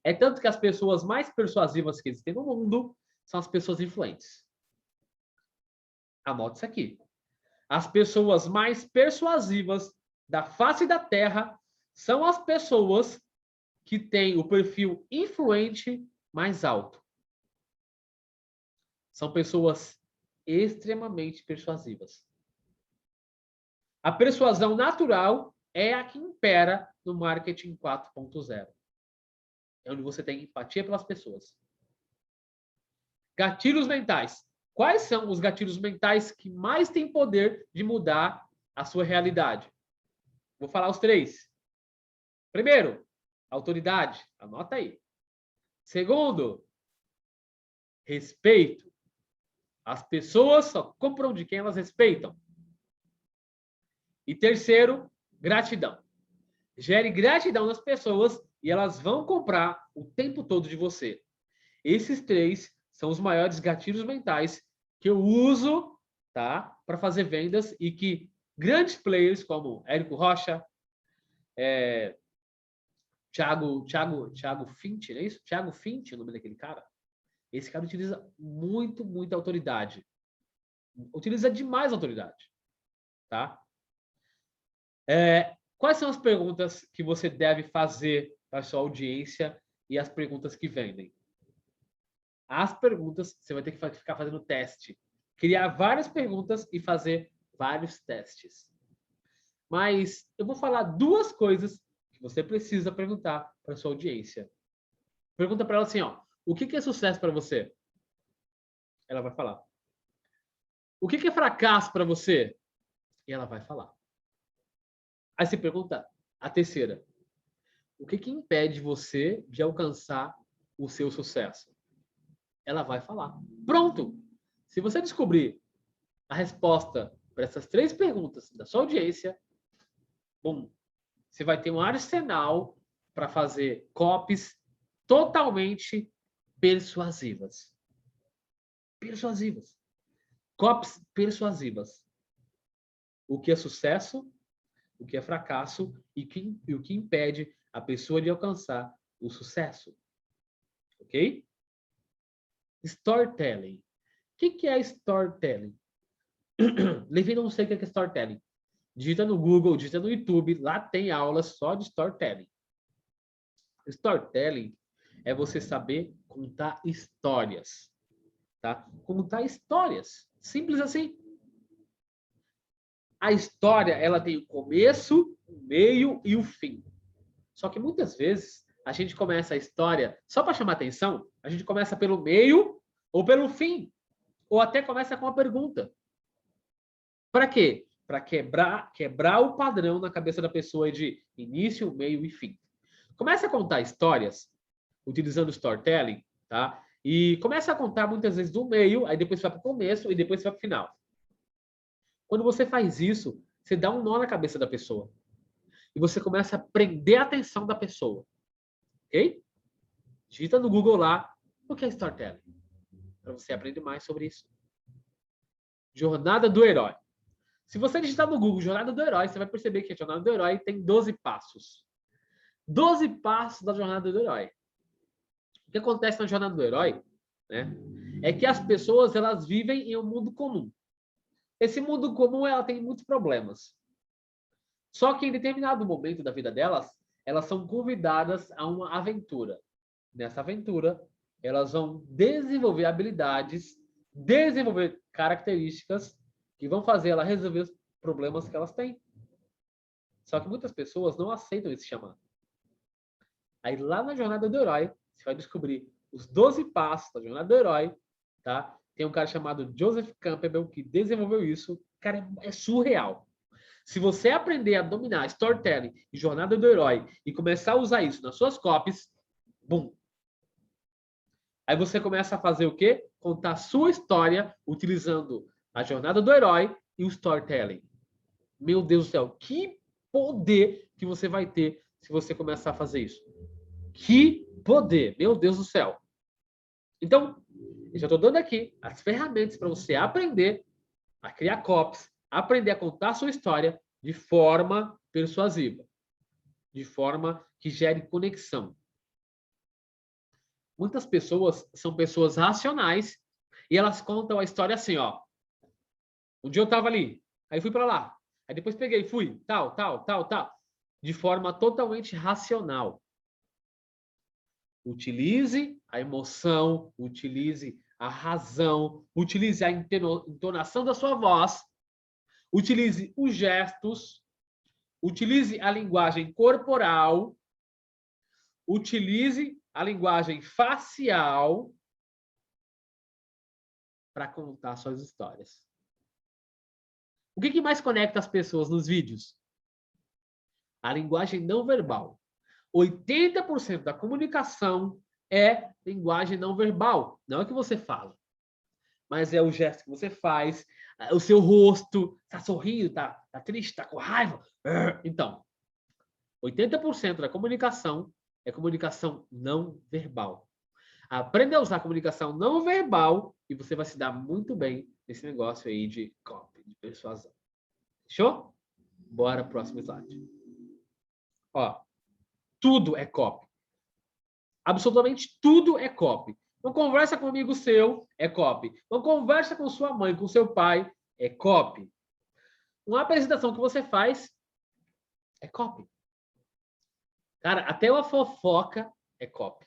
É tanto que as pessoas mais persuasivas que existem no mundo são as pessoas influentes. Anote isso aqui. As pessoas mais persuasivas da face da Terra são as pessoas que têm o perfil influente mais alto. São pessoas extremamente persuasivas. A persuasão natural é a que impera no marketing 4.0. É onde você tem empatia pelas pessoas. Gatilhos mentais. Quais são os gatilhos mentais que mais têm poder de mudar a sua realidade? Vou falar os 3. Primeiro, autoridade. Anota aí. Segundo, respeito. As pessoas só compram de quem elas respeitam. E terceiro, gratidão. Gere gratidão nas pessoas e elas vão comprar o tempo todo de você. Esses 3 são os maiores gatilhos mentais que eu uso, tá, para fazer vendas e que grandes players como Érico Rocha, Thiago Fint, não é isso? Thiago Fint, o nome daquele cara. Esse cara utiliza muita autoridade. Utiliza demais autoridade, tá? Quais são as perguntas que você deve fazer para a sua audiência e as perguntas que vendem? As perguntas, você vai ter que ficar fazendo teste. Criar várias perguntas e fazer vários testes. Mas eu vou falar 2 coisas que você precisa perguntar para a sua audiência. Pergunta para ela assim, ó, o que é sucesso para você? Ela vai falar. O que é fracasso para você? E ela vai falar. Aí você pergunta a terceira. O que impede você de alcançar o seu sucesso? Ela vai falar. Pronto! Se você descobrir a resposta para essas 3 perguntas da sua audiência, bom, você vai ter um arsenal para fazer copies totalmente persuasivas. Persuasivas. Copies persuasivas. O que é sucesso, o que é fracasso e o que impede a pessoa de alcançar o sucesso. Ok? Storytelling. O que é storytelling? Levi não sei o que é storytelling. Digita no Google, digita no YouTube, lá tem aulas só de storytelling. Storytelling é você saber contar histórias, tá? Contar histórias, simples assim. A história, ela tem o começo, o meio e o fim. Só que muitas vezes a gente começa a história só para chamar atenção, a gente começa pelo meio ou pelo fim, ou até começa com uma pergunta. Para quê? Para quebrar o padrão na cabeça da pessoa de início, meio e fim. Começa a contar histórias utilizando storytelling, tá? E começa a contar muitas vezes do meio, aí depois você vai para o começo e depois você vai para o final. Quando você faz isso, você dá um nó na cabeça da pessoa. E você começa a prender a atenção da pessoa. Ok? Digita no Google lá o que é storytelling. Para você aprender mais sobre isso. Jornada do herói. Se você digitar no Google Jornada do Herói, você vai perceber que a Jornada do Herói tem 12 passos. 12 passos da Jornada do Herói. O que acontece na Jornada do Herói, né, é que as pessoas elas vivem em um mundo comum. Esse mundo comum ela tem muitos problemas. Só que em determinado momento da vida delas, elas são convidadas a uma aventura. Nessa aventura, elas vão desenvolver habilidades, desenvolver características que vão fazer ela resolver os problemas que elas têm. Só que muitas pessoas não aceitam esse chamado. Aí lá na jornada do herói, você vai descobrir os 12 passos da jornada do herói, tá? Tem um cara chamado Joseph Campbell que desenvolveu isso. Cara, é surreal. Se você aprender a dominar storytelling e jornada do herói e começar a usar isso nas suas copies, bum. Aí você começa a fazer o quê? Contar a sua história utilizando a jornada do herói e o storytelling. Meu Deus do céu, que poder que você vai ter se você começar a fazer isso. Que poder, meu Deus do céu. Então, eu já estou dando aqui as ferramentas para você aprender a criar copies, aprender a contar a sua história de forma persuasiva, de forma que gere conexão. Muitas pessoas são pessoas racionais e elas contam a história assim, ó. Um dia eu estava ali, aí fui para lá, aí depois peguei, fui, tal, de forma totalmente racional. Utilize a emoção, utilize a razão, utilize a entonação da sua voz, utilize os gestos, utilize a linguagem corporal, utilize a linguagem facial para contar suas histórias. O que mais conecta as pessoas nos vídeos? A linguagem não verbal. 80% da comunicação é linguagem não verbal. Não é o que você fala, mas é o gesto que você faz, o seu rosto, tá sorrindo, tá triste, tá com raiva. Então, 80% da comunicação é comunicação não verbal. Aprenda a usar a comunicação não verbal e você vai se dar muito bem nesse negócio aí de copy, de persuasão. Fechou? Bora pro próximo slide. Ó, tudo é copy. Absolutamente tudo é copy. Uma conversa com um amigo seu é copy. Uma conversa com sua mãe, com seu pai é copy. Uma apresentação que você faz é copy. Cara, até uma fofoca é copy.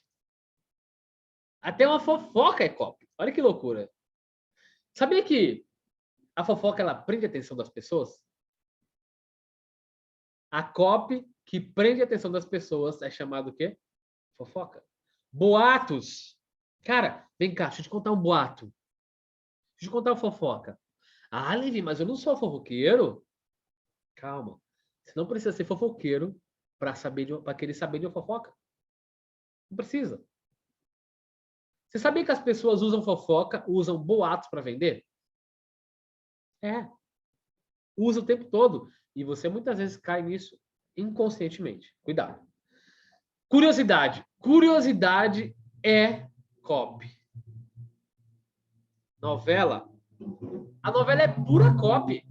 Até uma fofoca é copy. Olha que loucura. Sabia que a fofoca ela prende a atenção das pessoas? A copy que prende a atenção das pessoas é chamado o quê? Fofoca. Boatos. Cara, vem cá, deixa eu te contar um boato. Deixa eu te contar uma fofoca. Ah, Levi, mas eu não sou fofoqueiro. Calma. Você não precisa ser fofoqueiro para querer saber de uma fofoca. Não precisa. Você sabia que as pessoas usam fofoca, usam boatos para vender? É. Usa o tempo todo. E você muitas vezes cai nisso inconscientemente. Cuidado. Curiosidade. Curiosidade é copy. Novela. A novela é pura copy.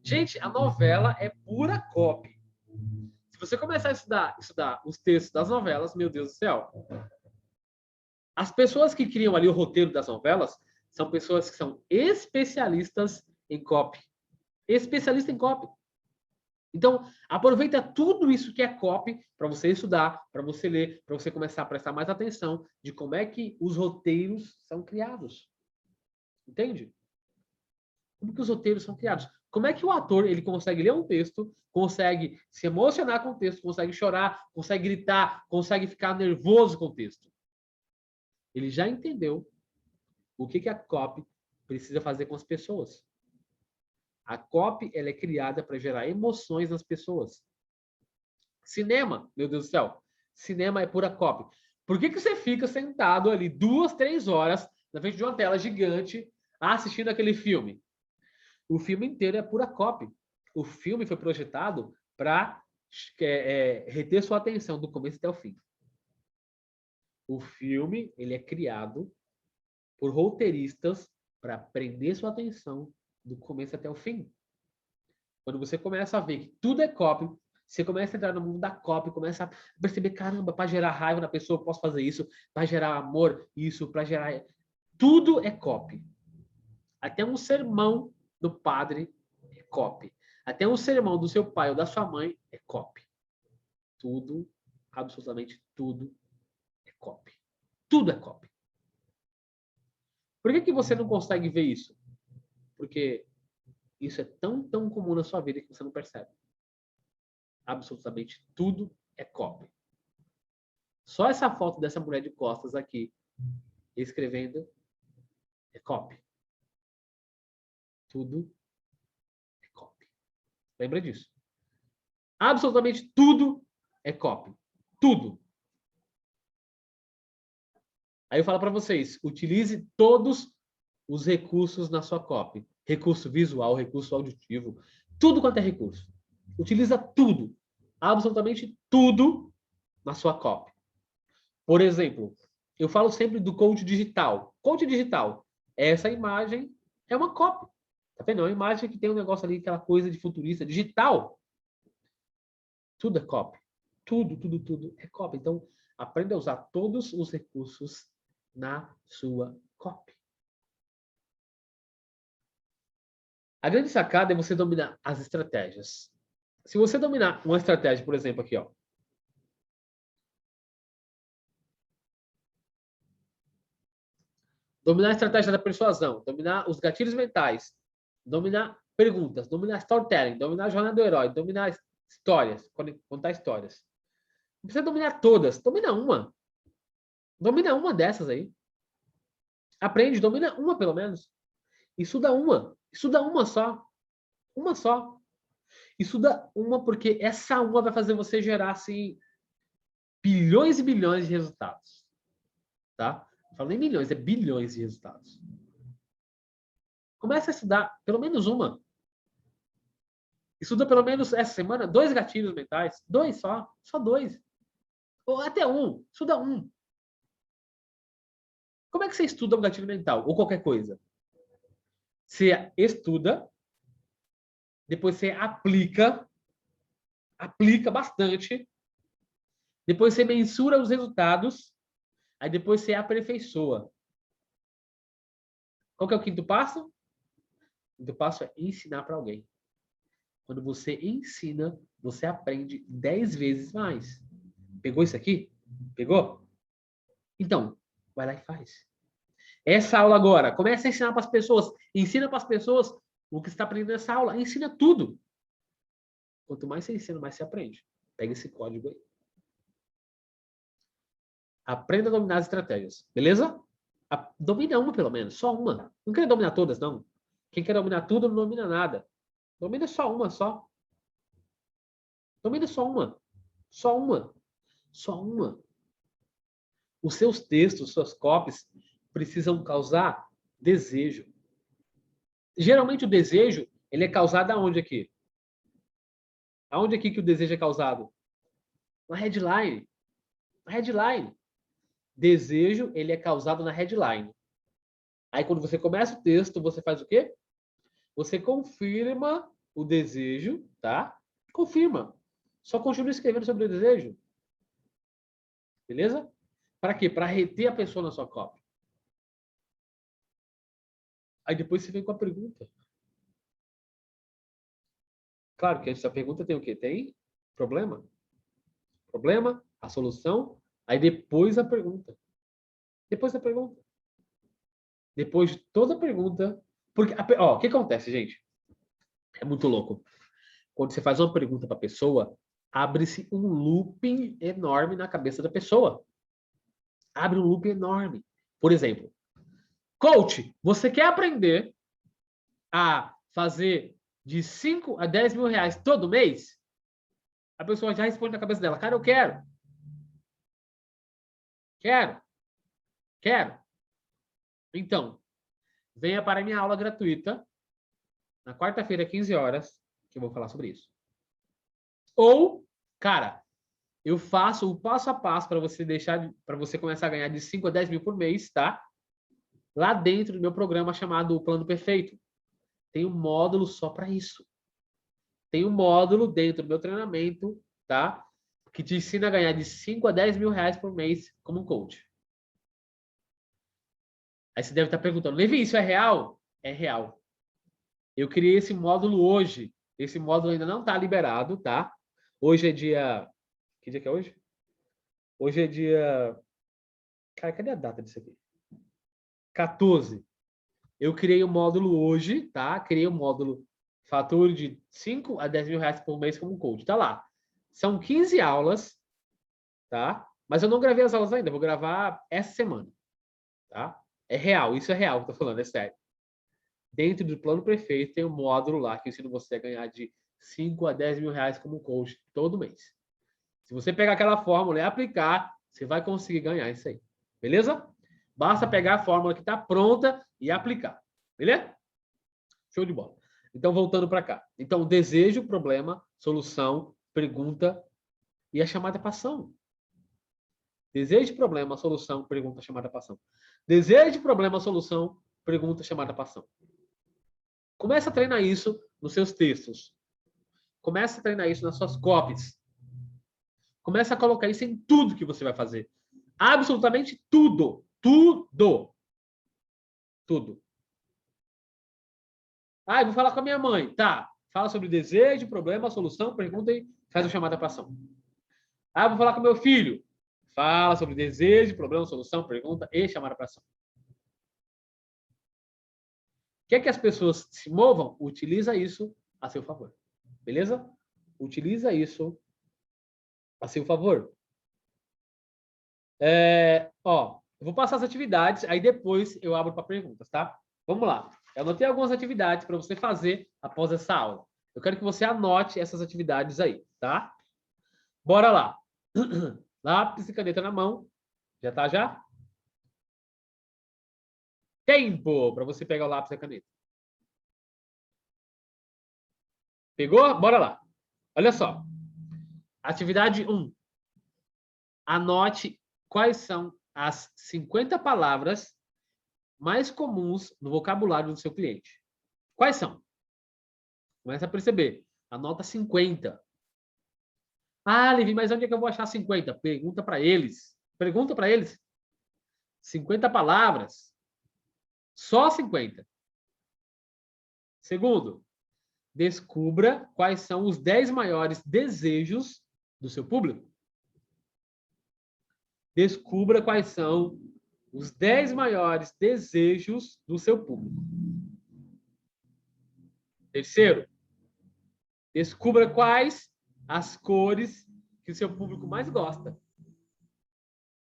Gente, a novela é pura copy. Se você começar a estudar os textos das novelas, meu Deus do céu. As pessoas que criam ali o roteiro das novelas são pessoas que são especialistas em copy. Especialista em copy. Então, aproveita tudo isso que é copy para você estudar, para você ler, para você começar a prestar mais atenção de como é que os roteiros são criados. Entende? Como que os roteiros são criados? Como é que o ator ele consegue ler um texto, consegue se emocionar com o texto, consegue chorar, consegue gritar, consegue ficar nervoso com o texto? Ele já entendeu o que a copy precisa fazer com as pessoas. A copy ela é criada para gerar emoções nas pessoas. Cinema, meu Deus do céu. Cinema é pura copy. Por que você fica sentado ali 2, 3 horas na frente de uma tela gigante assistindo aquele filme? O filme inteiro é pura copy. O filme foi projetado para reter sua atenção do começo até o fim. O filme ele é criado por roteiristas para prender sua atenção do começo até o fim. Quando você começa a ver que tudo é copy, você começa a entrar no mundo da copy, começa a perceber, caramba, para gerar raiva na pessoa, eu posso fazer isso, para gerar amor, isso, para gerar... Tudo é copy. Até um sermão do padre é copy. Até um sermão do seu pai ou da sua mãe é copy. Tudo, absolutamente tudo é copy. Tudo é copy. Por que você não consegue ver isso? Porque isso é tão comum na sua vida que você não percebe. Absolutamente tudo é copy. Só essa foto dessa mulher de costas aqui, escrevendo, é copy. Tudo é copy. Lembra disso. Absolutamente tudo é copy. Tudo. Aí eu falo para vocês, utilize todos os recursos na sua copy. Recurso visual, recurso auditivo, tudo quanto é recurso. Utiliza tudo, absolutamente tudo na sua copy. Por exemplo, eu falo sempre do coach digital. Coach digital, essa imagem é uma copy. Tá vendo? É uma imagem que tem um negócio ali, aquela coisa de futurista. Digital, tudo é copy. Tudo é copy. Então, aprenda a usar todos os recursos na sua copy. A grande sacada é você dominar as estratégias. Se você dominar uma estratégia, por exemplo, aqui, ó. Dominar a estratégia da persuasão, dominar os gatilhos mentais, dominar perguntas, dominar storytelling, dominar a jornada do herói, dominar histórias, contar histórias. Não precisa dominar todas, domina uma. Domina uma dessas aí. Aprende, domina uma pelo menos. Estuda uma. Estuda uma só. Uma só. Estuda uma porque essa uma vai fazer você gerar, assim, bilhões e bilhões de resultados. Tá? Não falo nem milhões, é bilhões de resultados. Começa a estudar pelo menos uma. Estuda pelo menos essa semana 2 gatilhos mentais. 2 só. Só 2. Ou até um. Estuda um. Como é que você estuda um gatilho mental? Ou qualquer coisa? Você estuda, depois você aplica bastante, depois você mensura os resultados, aí depois você aperfeiçoa. Qual que é o quinto passo? O quinto passo é ensinar para alguém. Quando você ensina, você aprende 10 vezes mais. Pegou isso aqui? Pegou? Então, vai lá e faz. Essa aula agora, começa a ensinar para as pessoas. Ensina para as pessoas o que você está aprendendo nessa aula. Ensina tudo. Quanto mais você ensina, mais você aprende. Pega esse código aí. Aprenda a dominar as estratégias. Beleza? Domina uma, pelo menos. Só uma. Não quer dominar todas, não. Quem quer dominar tudo, não domina nada. Domina só uma, só. Domina só uma. Só uma. Só uma. Os seus textos, suas copies, precisam causar desejo. Geralmente o desejo, ele é causado aonde aqui? Aonde aqui que o desejo é causado? Na headline. Na headline. Desejo, ele é causado na headline. Aí quando você começa o texto, você faz o quê? Você confirma o desejo, tá? Confirma. Só continua escrevendo sobre o desejo. Beleza? Para quê? Para reter a pessoa na sua cópia. Aí depois você vem com a pergunta. Claro que antes da pergunta tem o quê? Tem problema. Problema, a solução, aí depois a pergunta. Depois da pergunta. Depois de toda a pergunta. Porque, ó, o que acontece, gente? É muito louco. Quando você faz uma pergunta para a pessoa, abre-se um looping enorme na cabeça da pessoa. Abre um looping enorme. Por exemplo, coach, você quer aprender a fazer de 5 a 10 mil reais todo mês? A pessoa já responde na cabeça dela, cara, eu quero. Quero. Quero. Então, venha para a minha aula gratuita, na quarta-feira, 15 horas, que eu vou falar sobre isso. Ou, cara, eu faço o passo a passo para você para você começar a ganhar de 5 a 10 mil por mês, tá? Lá dentro do meu programa chamado Plano Perfeito. Tem um módulo só para isso. Tem um módulo dentro do meu treinamento, tá? Que te ensina a ganhar de 5 a 10 mil reais por mês como coach. Aí você deve estar perguntando, Levi, isso é real? É real. Eu criei esse módulo hoje. Esse módulo ainda não está liberado, tá? Hoje é dia... Que dia que é hoje? Hoje é dia... Cara, cadê a data disso aqui? 14. Eu criei um módulo hoje, tá? Criei um módulo fature de 5 a 10 mil reais por mês como coach. Tá lá. São 15 aulas, tá? Mas eu não gravei as aulas ainda, vou gravar essa semana, tá? É real, isso é real que eu tô falando, é sério. Dentro do plano perfeito tem um módulo lá que ensina você a ganhar de 5 a 10 mil reais como coach todo mês. Se você pegar aquela fórmula e aplicar, você vai conseguir ganhar isso aí. Beleza? Basta pegar a fórmula que está pronta e aplicar. Beleza? Show de bola. Então, voltando para cá. Então, desejo, problema, solução, pergunta e a chamada para ação. Desejo, problema, solução, pergunta, chamada para ação. Desejo, problema, solução, pergunta, chamada para ação. Começa a treinar isso nos seus textos. Começa a treinar isso nas suas copies. Começa a colocar isso em tudo que você vai fazer. Absolutamente tudo. Tudo. Tudo. Ah, eu vou falar com a minha mãe. Tá. Fala sobre desejo, problema, solução, pergunta e faz a chamada para ação. Ah, eu vou falar com meu filho. Fala sobre desejo, problema, solução, pergunta e chamada para ação. Quer que as pessoas se movam? Utiliza isso a seu favor. Beleza? Utiliza isso a seu favor. Eu vou passar as atividades, aí depois eu abro para perguntas, tá? Vamos lá. Eu anotei algumas atividades para você fazer após essa aula. Eu quero que você anote essas atividades aí, tá? Bora lá. Lápis e caneta na mão. Já tá já? Tempo para você pegar o lápis e a caneta. Pegou? Bora lá. Olha só. Atividade 1. Anote quais são as 50 palavras mais comuns no vocabulário do seu cliente. Quais são? Começa a perceber. Anota 50. Ah, Levi, mas onde é que eu vou achar 50? Pergunta para eles. Pergunta para eles. 50 palavras. Só 50. Segundo, descubra quais são os 10 maiores desejos do seu público. Descubra quais são os 10 maiores desejos do seu público. Terceiro, descubra quais as cores que o seu público mais gosta.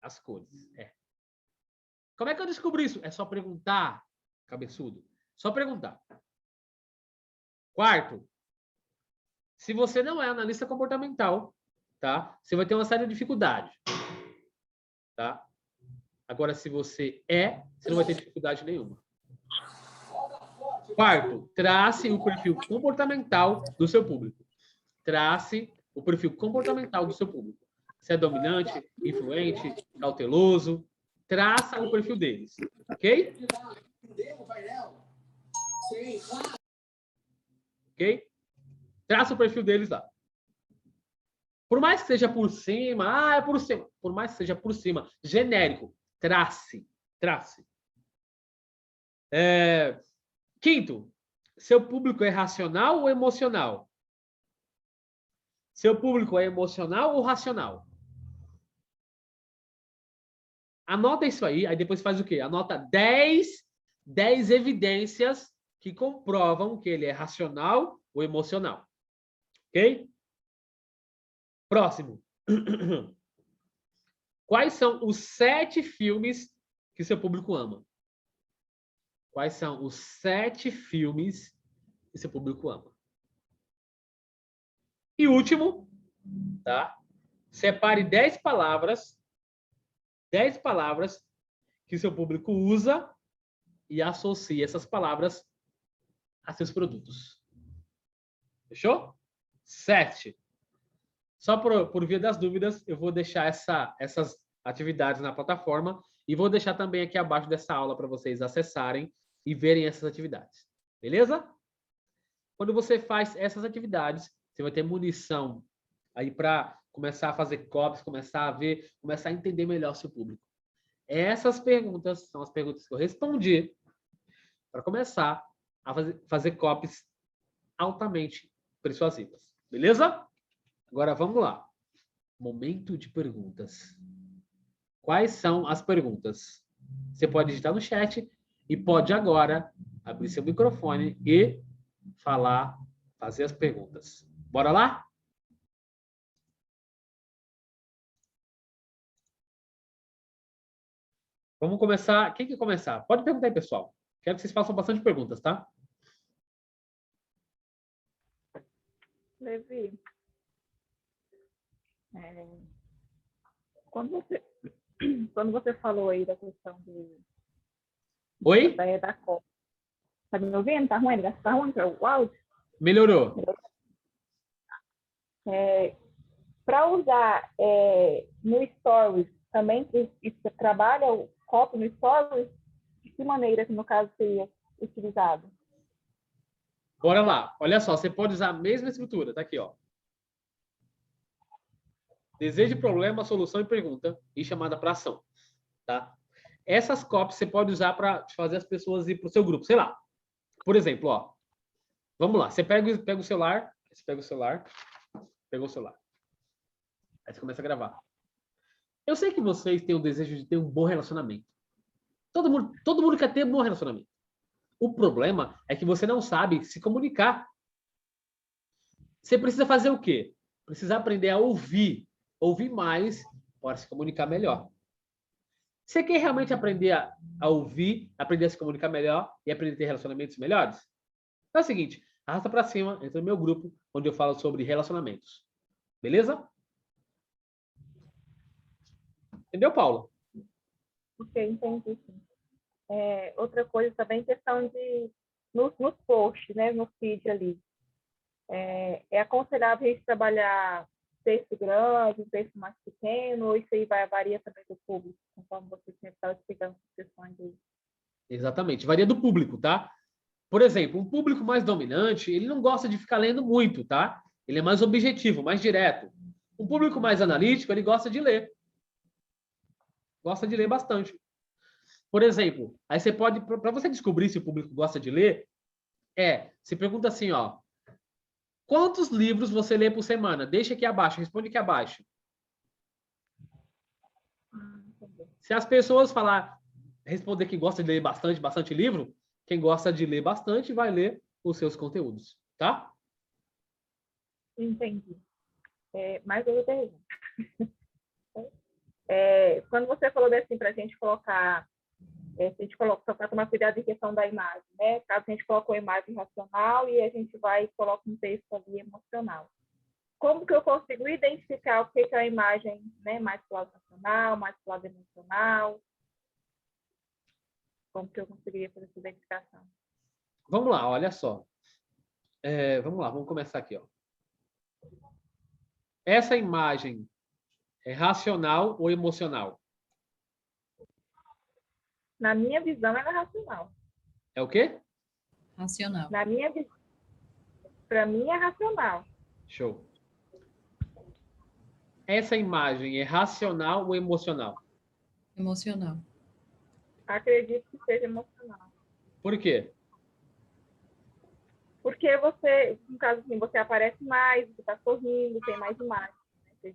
As cores, Como é que eu descubro isso? É só perguntar, cabeçudo. Só perguntar. Quarto, se você não é analista comportamental, tá? Você vai ter uma séria dificuldade, tá? Agora, se você você não vai ter dificuldade nenhuma. Quarto, trace o perfil comportamental do seu público. Trace o perfil comportamental do seu público. Se é dominante, influente, cauteloso, traça o perfil deles, ok? Ok? Traça o perfil deles lá. Por mais que seja por cima, é por cima. Por mais que seja por cima, genérico, trace. Quinto, seu público é racional ou emocional? Seu público é emocional ou racional? Anota isso aí depois faz o quê? Anota 10 evidências que comprovam que ele é racional ou emocional. Ok? Próximo. Quais são os 7 filmes que seu público ama? Quais são os 7 filmes que seu público ama? E último, tá? Separe 10 palavras que seu público usa e associe essas palavras a seus produtos. Fechou? 7. Só por via das dúvidas, eu vou deixar essas atividades na plataforma e vou deixar também aqui abaixo dessa aula para vocês acessarem e verem essas atividades. Beleza? Quando você faz essas atividades, você vai ter munição aí para começar a fazer copies, começar a entender melhor o seu público. Essas perguntas são as perguntas que eu respondi para começar a fazer copies altamente persuasivas. Beleza? Agora vamos lá. Momento de perguntas. Quais são as perguntas? Você pode digitar no chat e pode agora abrir seu microfone e falar, fazer as perguntas. Bora lá? Vamos começar. Quem quer começar? Pode perguntar aí, pessoal. Quero que vocês façam bastante perguntas, tá? Levi, quando você, quando você falou aí da questão Oi? da Copa, tá me ouvindo? Tá ruim? Tá ruim o áudio? Melhorou. Para usar no Stories, também você trabalha o copo no Stories? De que maneira que, no caso, seria utilizado? Bora lá. Olha só, você pode usar a mesma estrutura. Tá aqui, ó. Desejo, problema, solução e pergunta e chamada para ação, tá? Essas copies você pode usar para fazer as pessoas ir para o seu grupo. Sei lá. Por exemplo, ó. Vamos lá. Você pega o celular. Você pega o celular. Pegou o celular. Aí você começa a gravar. Eu sei que vocês têm o desejo de ter um bom relacionamento. Todo mundo quer ter um bom relacionamento. O problema é que você não sabe se comunicar. Você precisa fazer o quê? Precisa aprender a ouvir. Ouvir mais para se comunicar melhor. Você quer realmente aprender a ouvir, aprender a se comunicar melhor e aprender a ter relacionamentos melhores? É o seguinte, arrasta para cima, entra no meu grupo, onde eu falo sobre relacionamentos. Beleza? Entendeu, Paulo? Ok, entendi, sim. Outra coisa também, questão de, nos posts, né, no feed ali. É aconselhável a gente trabalhar texto grande, um texto mais pequeno, ou isso aí varia também do público, conforme você sempre estava explicando as questões aí. Exatamente. Varia do público, tá? Por exemplo, um público mais dominante, ele não gosta de ficar lendo muito, tá? Ele é mais objetivo, mais direto. Um público mais analítico, ele gosta de ler. Gosta de ler bastante. Por exemplo, aí você pode, para você descobrir se o público gosta de ler, você pergunta assim, ó, quantos livros você lê por semana? Deixa aqui abaixo, responde aqui abaixo. Se as pessoas responder que gosta de ler bastante, bastante livro, quem gosta de ler bastante vai ler os seus conteúdos, tá? Entendi. Mais outra pergunta. Quando você falou assim, para a gente colocar, se a gente para tomar cuidado em questão da imagem, né? Caso a gente coloque uma imagem racional e a gente vai e coloca um texto ali emocional. Como que eu consigo identificar o que é a imagem, né, mais para o lado racional, mais para o lado emocional? Como que eu conseguiria fazer essa identificação? Vamos lá, olha só. Vamos lá, vamos começar aqui, ó. Essa imagem é racional ou emocional? Na minha visão, ela é racional. É o quê? Racional. Na minha visão, para mim é racional. Show. Essa imagem é racional ou emocional? Emocional. Acredito que seja emocional. Por quê? Porque você, no caso assim, você aparece mais, você está sorrindo, tem mais imagem. Né?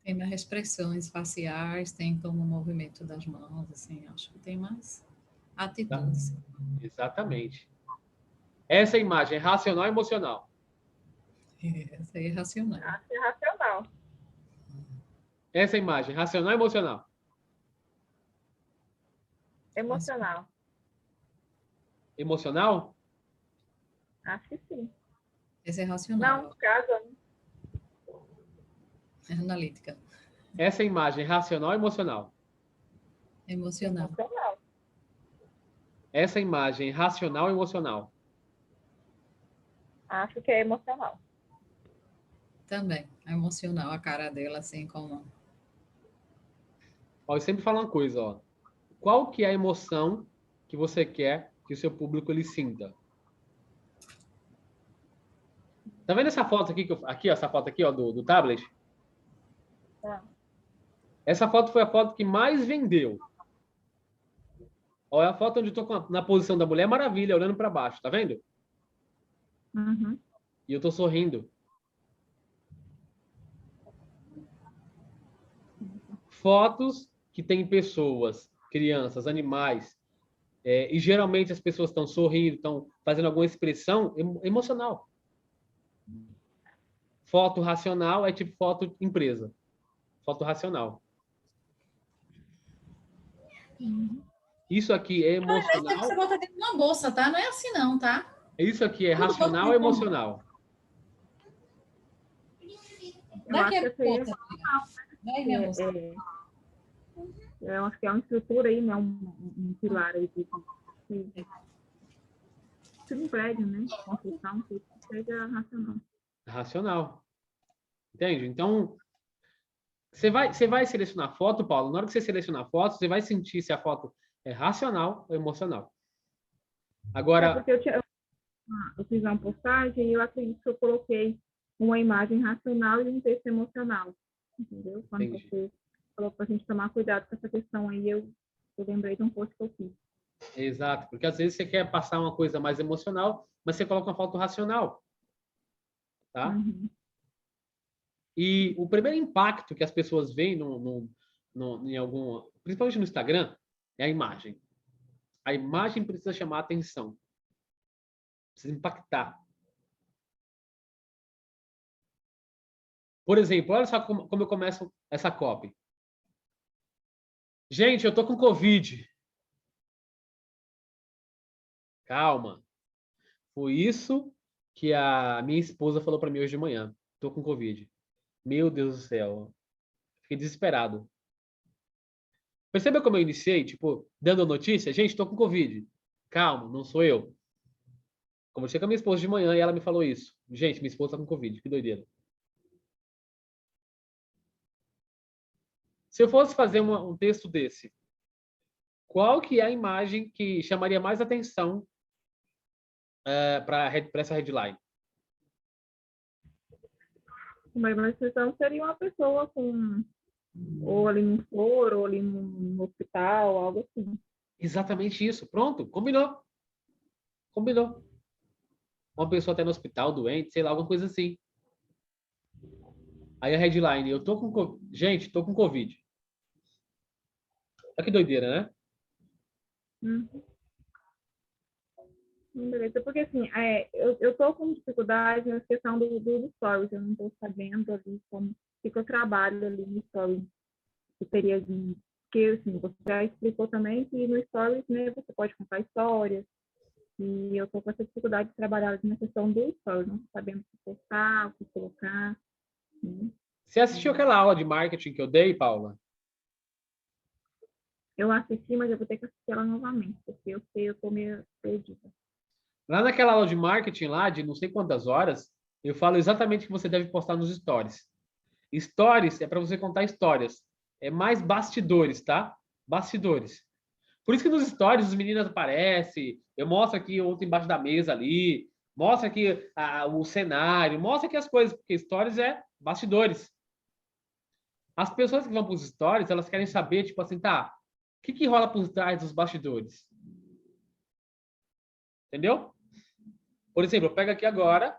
Tem mais expressões faciais, tem como o movimento das mãos, assim, acho que tem mais atitudes. Tá. Exatamente. Essa imagem é racional ou emocional? Essa aí é racional. Acho que é racional. Essa imagem, racional ou emocional? Emocional. Emocional? Acho que sim. Essa é racional. Não, no caso, É analítica. Essa imagem, racional ou emocional? Emocional. emocional. Essa imagem, racional ou emocional? Acho que é emocional. Também. É emocional a cara dela, assim como. Ó, eu sempre falo uma coisa, ó. Qual que é a emoção que você quer que o seu público ele sinta? Tá vendo essa foto aqui, ó, essa foto aqui, ó, do tablet? Tá. Essa foto foi a foto que mais vendeu. Olha a foto onde eu tô na posição da Mulher Maravilha, olhando para baixo, tá vendo? Uhum. E eu tô sorrindo. Fotos que tem pessoas, crianças, animais, E geralmente as pessoas estão sorrindo, estão fazendo alguma expressão emocional. Foto racional é tipo foto empresa. Foto racional. Isso aqui é emocional. Você bota dentro de uma bolsa, tá? Não é assim não, tá? Isso aqui é Tudo bota racional ou dentro de uma emocional? Eu acho que essa aí Vai, minha bolsa. eu acho que é uma estrutura aí, né? Um pilar aí de um prédio, né? Construção, que seja racional. Racional. Entende? Então, você vai selecionar foto, Paulo. Na hora que você selecionar foto, você vai sentir se a foto é racional ou emocional. Agora. Porque eu fiz uma postagem e eu acredito que eu coloquei uma imagem racional e um texto emocional. Entendeu? Quando Entendi. você falou para a gente tomar cuidado com essa questão aí, eu lembrei de um post que eu fiz. Exato, porque às vezes você quer passar uma coisa mais emocional, mas você coloca uma foto racional. Tá? Uhum. E o primeiro impacto que as pessoas veem em algum, principalmente no Instagram, é a imagem. A imagem precisa chamar a atenção. Precisa impactar. Por exemplo, olha só como eu começo essa copy. Gente, eu tô com Covid. Calma. Foi isso que a minha esposa falou para mim hoje de manhã. Tô com Covid. Meu Deus do céu. Fiquei desesperado. Perceba como eu iniciei, tipo, dando a notícia? Gente, tô com Covid. Calma, não sou eu. Conversei com a minha esposa de manhã e ela me falou isso. Gente, minha esposa tá com Covid. Que doideira. Se eu fosse fazer um texto desse, qual que é a imagem que chamaria mais atenção para essa headline? Uma ilustração seria uma pessoa com ou ali no foro, ou ali no hospital, algo assim. Exatamente isso. Pronto, combinou. Combinou. Uma pessoa até no hospital, doente, sei lá, alguma coisa assim. Aí a headline, eu tô com gente, tô com Covid. Olha que doideira, né? Beleza, porque assim, eu tô com dificuldade na questão do stories, eu não tô sabendo ali como que eu trabalho ali no stories, que seria de, porque assim, você já explicou também que no stories, né, você pode contar histórias, e eu tô com essa dificuldade de trabalhar ali na questão do stories, não tô sabendo o que postar, o que colocar, né? Você assistiu aquela aula de marketing que eu dei, Paula? Eu assisti, mas eu vou ter que assistir ela novamente, porque eu sei, eu tô meio perdida. Lá naquela aula de marketing lá, de não sei quantas horas, eu falo exatamente o que você deve postar nos stories. Stories é para você contar histórias. É mais bastidores, tá? Bastidores. Por isso que nos stories os meninos aparecem, eu mostro aqui outro embaixo da mesa ali, mostra aqui o cenário, mostra aqui as coisas, porque stories é bastidores. As pessoas que vão para os stories, elas querem saber, tipo assim, tá, o que rola por trás dos bastidores? Entendeu? Por exemplo, eu pego aqui agora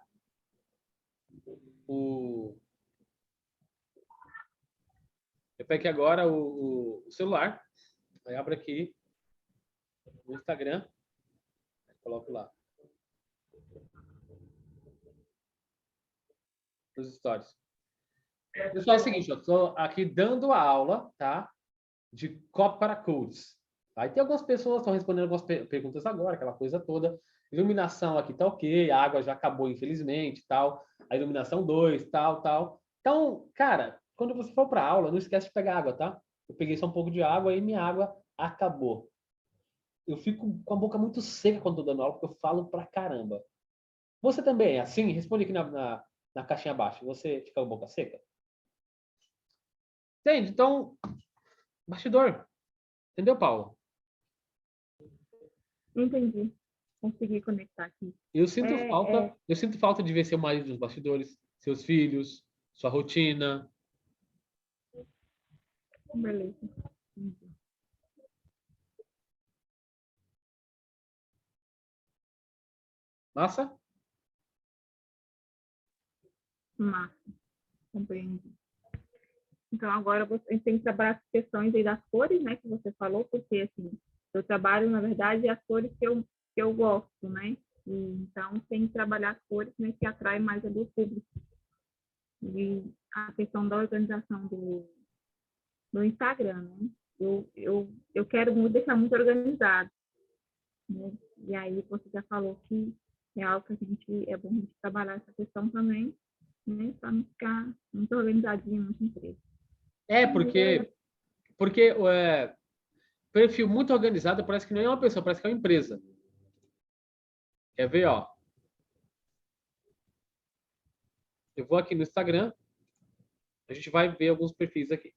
o... Eu pego aqui agora o celular, aí abro aqui o Instagram, coloco lá. Os stories. Pessoal, é o seguinte, eu estou aqui dando a aula, tá? De copy para codes. Aí tem algumas pessoas que estão respondendo algumas perguntas agora, aquela coisa toda. Iluminação aqui tá ok, a água já acabou, infelizmente, tal. A iluminação 2, tal, tal. Então, cara, quando você for para aula, não esquece de pegar água, tá? Eu peguei só um pouco de água e minha água acabou. Eu fico com a boca muito seca quando estou dando aula, porque eu falo pra caramba. Você também é assim? Responde aqui na caixinha abaixo. Você fica com a boca seca? Entende? Então, bastidor. Entendeu, Paulo? Entendi. Consegui conectar aqui. Eu sinto falta de ver seu marido nos bastidores, seus filhos, sua rotina. Beleza. Massa? Massa. Compreendi. Então, agora a gente tem que trabalhar as questões aí das cores, né, que você falou, porque, assim, eu trabalho, na verdade, as cores que eu gosto, né? E, então, tem que trabalhar as cores, né, que atrai mais ali o público. E a questão da organização do Instagram, né? Eu quero muito deixar muito organizado, né? E aí você já falou que é algo que é bom a gente trabalhar essa questão também, né? Para não ficar muito organizadinho, muito empresa. Porque perfil muito organizado parece que não é uma pessoa, parece que é uma empresa. Quer ver, ó? Eu vou aqui no Instagram, a gente vai ver alguns perfis aqui.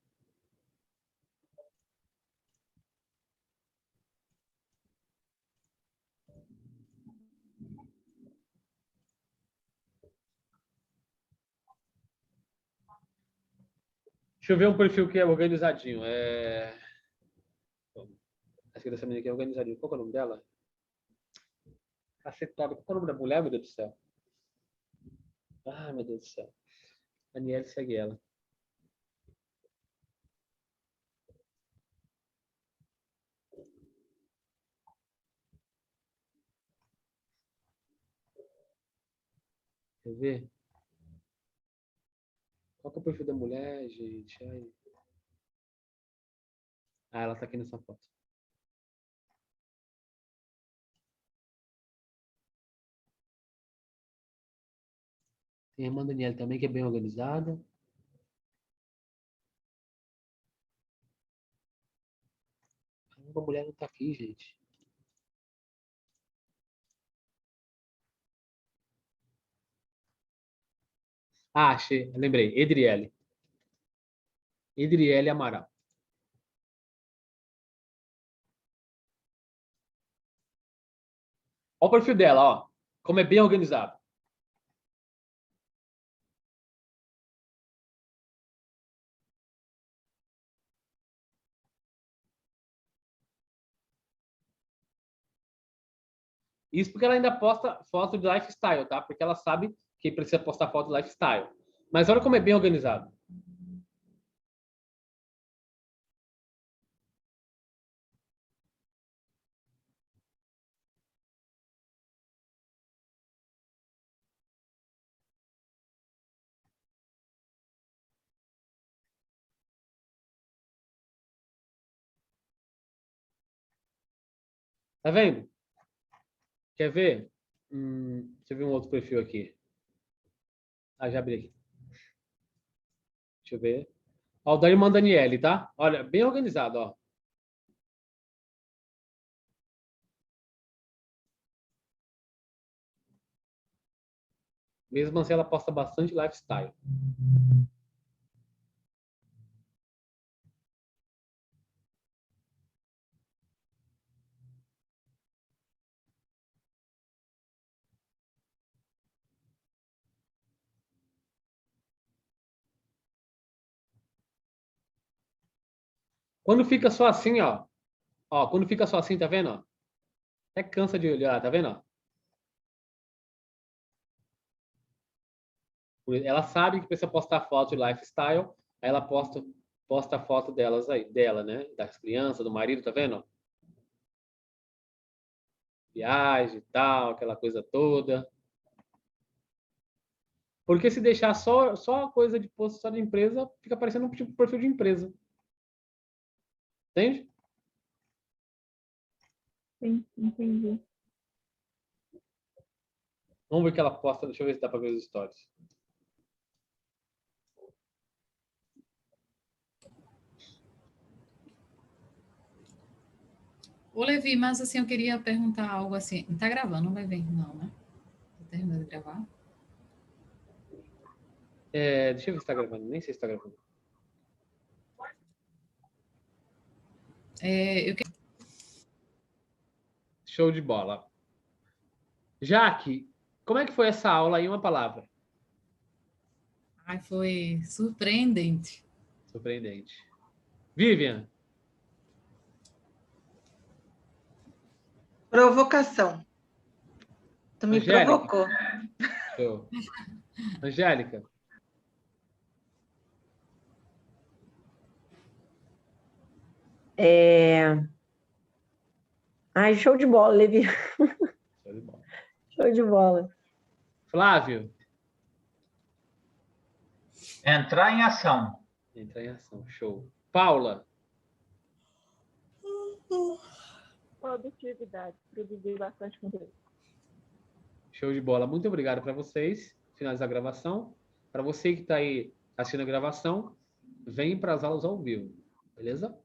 Deixa eu ver um perfil que é organizadinho. Essa menina aqui é organizadinho. Qual é o nome dela? Cacetada. Qual é o nome da mulher, meu Deus do céu? Ah, meu Deus do céu. Daniela segue ela. Quer ver? Qual que é o perfil da mulher, gente? Ai. Ah, ela tá aqui nessa foto. Tem a irmã Daniela também, que é bem organizada. Uma mulher não tá aqui, gente. Ah, achei. Lembrei. Edriele. Edriele Amaral. Olha o perfil dela, ó. Como é bem organizado. Isso porque ela ainda posta foto de lifestyle, tá? Porque ela sabe que precisa postar foto de lifestyle. Mas olha como é bem organizado. Tá vendo? Quer ver? Deixa eu ver um outro perfil aqui. Ah, já abri aqui. Deixa eu ver. Ó, o da irmã Daniele, tá? Olha, bem organizado, ó. Mesmo assim, ela posta bastante lifestyle. Quando fica só assim, ó. Ó, quando fica só assim, tá vendo? Ó? Até cansa de olhar, tá vendo? Ó? Ela sabe que precisa postar foto de lifestyle, aí ela posta a foto delas aí, dela, né? Das crianças, do marido, tá vendo? Viagem e tal, aquela coisa toda. Porque se deixar só coisa de post só de empresa, fica parecendo um tipo de perfil de empresa. Entende? Sim, entendi. Vamos ver o que ela posta. Deixa eu ver se dá para ver os stories. Ô, Levi, mas assim, eu queria perguntar algo assim. Não tá gravando, não vai ver, não, né? Tá terminando de gravar? Deixa eu ver se está gravando. Nem sei se está gravando. Show de bola. Jaque, como é que foi essa aula em uma palavra? Ai, foi surpreendente. Surpreendente. Vivian. Provocação. Tu me Angélica. provocou. Show. Angélica. Ai, show de bola, Levi. Show de bola. Show de bola. Flávio, Entrar em ação. entra em ação. Show. Paula, Produtividade, produzir bastante conteúdo. show de bola. Muito obrigado para vocês. Finalizar a gravação. Para você que está aí assistindo a gravação, vem para as aulas ao vivo. Beleza?